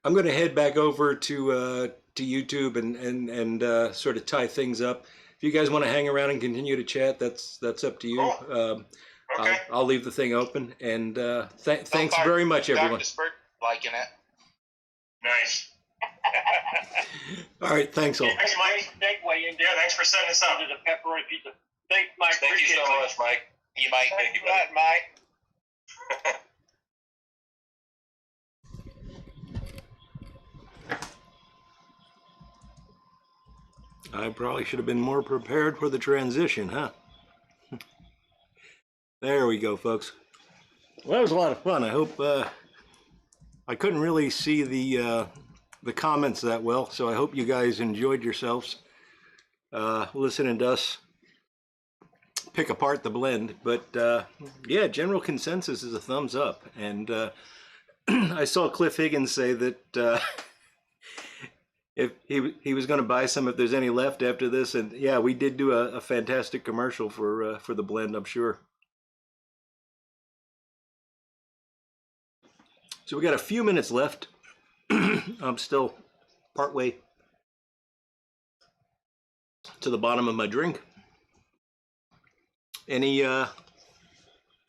I'm going to head back over to YouTube and sort of tie things up. If you guys want to hang around and continue to chat, that's up to you. Cool. Okay. I'll leave the thing open. And thanks So far, very much, everyone. Dr. Spurt, liking it. Nice. All right, thanks all. Thanks, Mike. Segue into, Yeah, thanks for setting this up. into the pepperoni pizza. Thanks, Mike. Thank you Appreciate so it. much, Mike. You might. Thank you, Right, Mike. I probably should have been more prepared for the transition, huh? There we go, folks. Well, that was a lot of fun. I hope I couldn't really see the comments that well, so I hope you guys enjoyed yourselves listening to us pick apart the blend. But yeah, general consensus is a thumbs up. And I saw Cliff Higgins say that if he was going to buy some if there's any left after this. And yeah, we did do a fantastic commercial for the blend, I'm sure. So we got a few minutes left. I'm still partway to the bottom of my drink. Any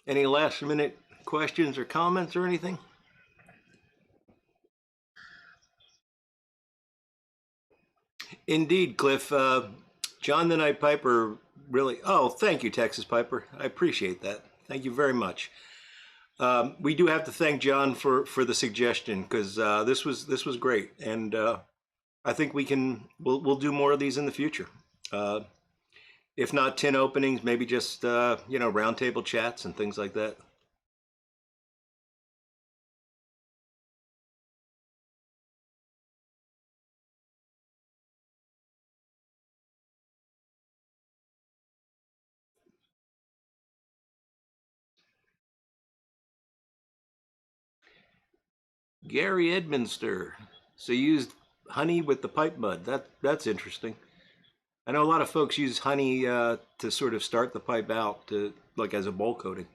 last minute questions or comments or anything? Indeed, Cliff. John the Night Piper really. Oh, thank you, Texas Piper. I appreciate that. Thank you very much. We do have to thank John for the suggestion, because this was great, and I think we'll do more of these in the future. If not tin openings, maybe just roundtable chats and things like that. Gary Edminster. So you used honey with the pipe bud. That's interesting. I know a lot of folks use honey to sort of start the pipe out, to like as a bowl coating.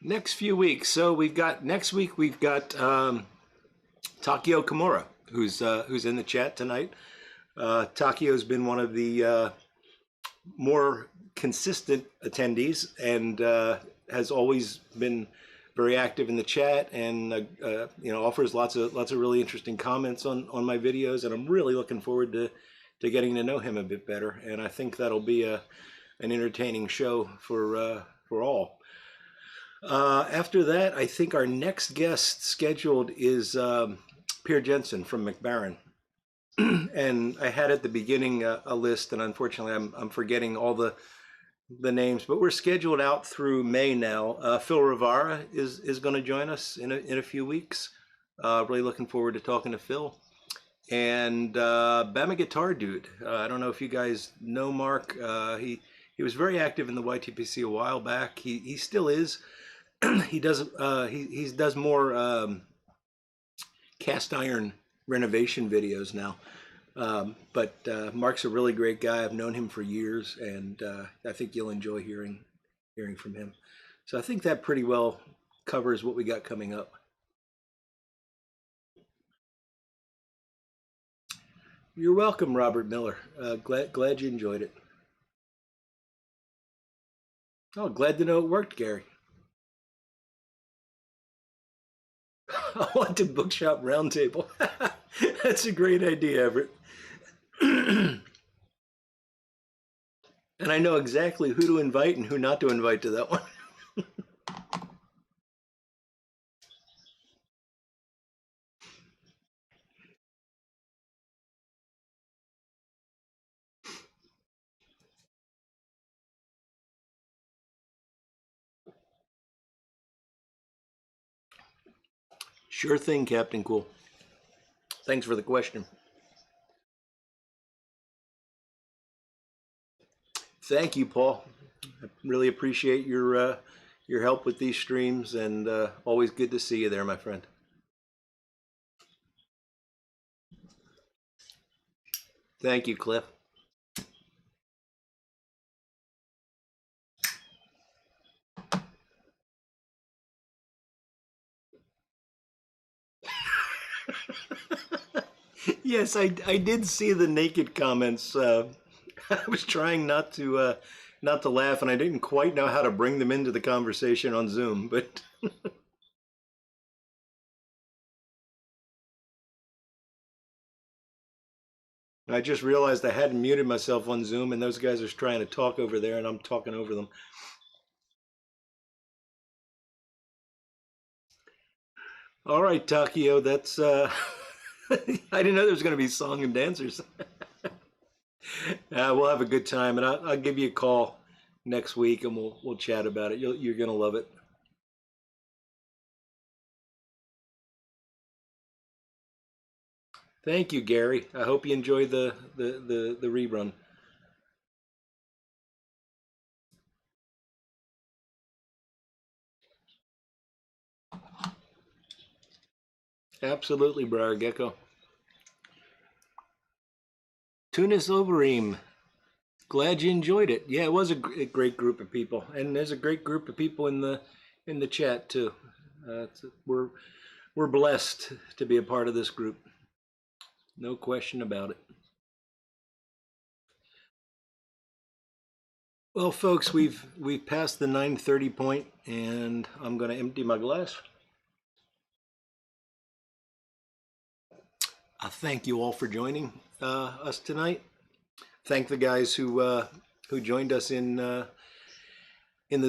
Next few weeks. So next week we've got Takio Kimura, who's in the chat tonight. Takio's been one of the more consistent attendees, and has always been very active in the chat, and offers lots of really interesting comments on my videos, and I'm really looking forward to getting to know him a bit better, and I think that'll be an entertaining show for all. After that, I think our next guest scheduled is Pierre Jensen from McBaron. And I had at the beginning a list, and unfortunately I'm forgetting all the names, but we're scheduled out through May now. Phil Rivara is going to join us in a few weeks. Really looking forward to talking to Phil. And Bama Guitar Dude. I don't know if you guys know Mark. He was very active in the YTPC a while back. He still is. He does more cast iron renovation videos now. But Mark's a really great guy. I've known him for years, and I think you'll enjoy hearing from him. So I think that pretty well covers what we got coming up. You're welcome, Robert Miller. Glad you enjoyed it. Oh, glad to know it worked, Gary. I want to bookshop roundtable. That's a great idea, Everett. And I know exactly who to invite and who not to invite to that one. Sure thing, Captain Cool. Thanks for the question. Thank you, Paul. I really appreciate your help with these streams, and always good to see you there, my friend. Thank you, Cliff. Yes, I did see the naked comments. I was trying not to laugh, and I didn't quite know how to bring them into the conversation on Zoom, but I just realized I hadn't muted myself on Zoom, and those guys are trying to talk over there, and I'm talking over them. All right, Takio, that's I didn't know there was going to be song and dancers. We'll have a good time, and I'll give you a call next week, and we'll chat about it. You're going to love it. Thank you, Gary. I hope you enjoy the rerun. Absolutely, Briar Gecko. Tunis Overeem. Glad you enjoyed it. Yeah, it was a great group of people, and there's a great group of people in the chat too. We're blessed to be a part of this group. No question about it. Well, folks, we've passed the 9:30 point, and I'm going to empty my glass. I thank you all for joining us tonight. Thank the guys who joined us in the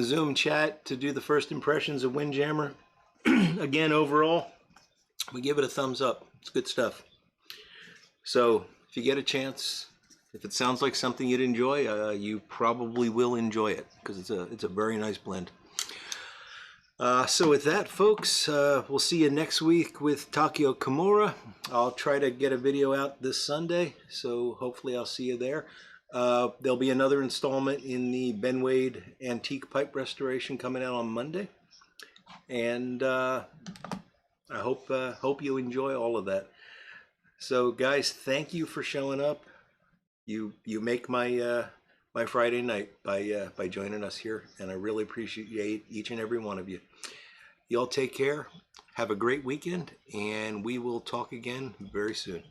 Zoom chat to do the first impressions of Windjammer. Again, overall, we give it a thumbs up. It's good stuff. So if you get a chance, if it sounds like something you'd enjoy, you probably will enjoy it, because it's a very nice blend. So with that, folks, we'll see you next week with Takio Kimura. I'll try to get a video out this Sunday, so hopefully I'll see you there. There'll be another installment in the Ben Wade Antique Pipe Restoration coming out on Monday. And I hope you enjoy all of that. So guys, thank you for showing up. You make my my Friday night by joining us here, and I really appreciate each and every one of you. Y'all take care. Have a great weekend, and we will talk again very soon.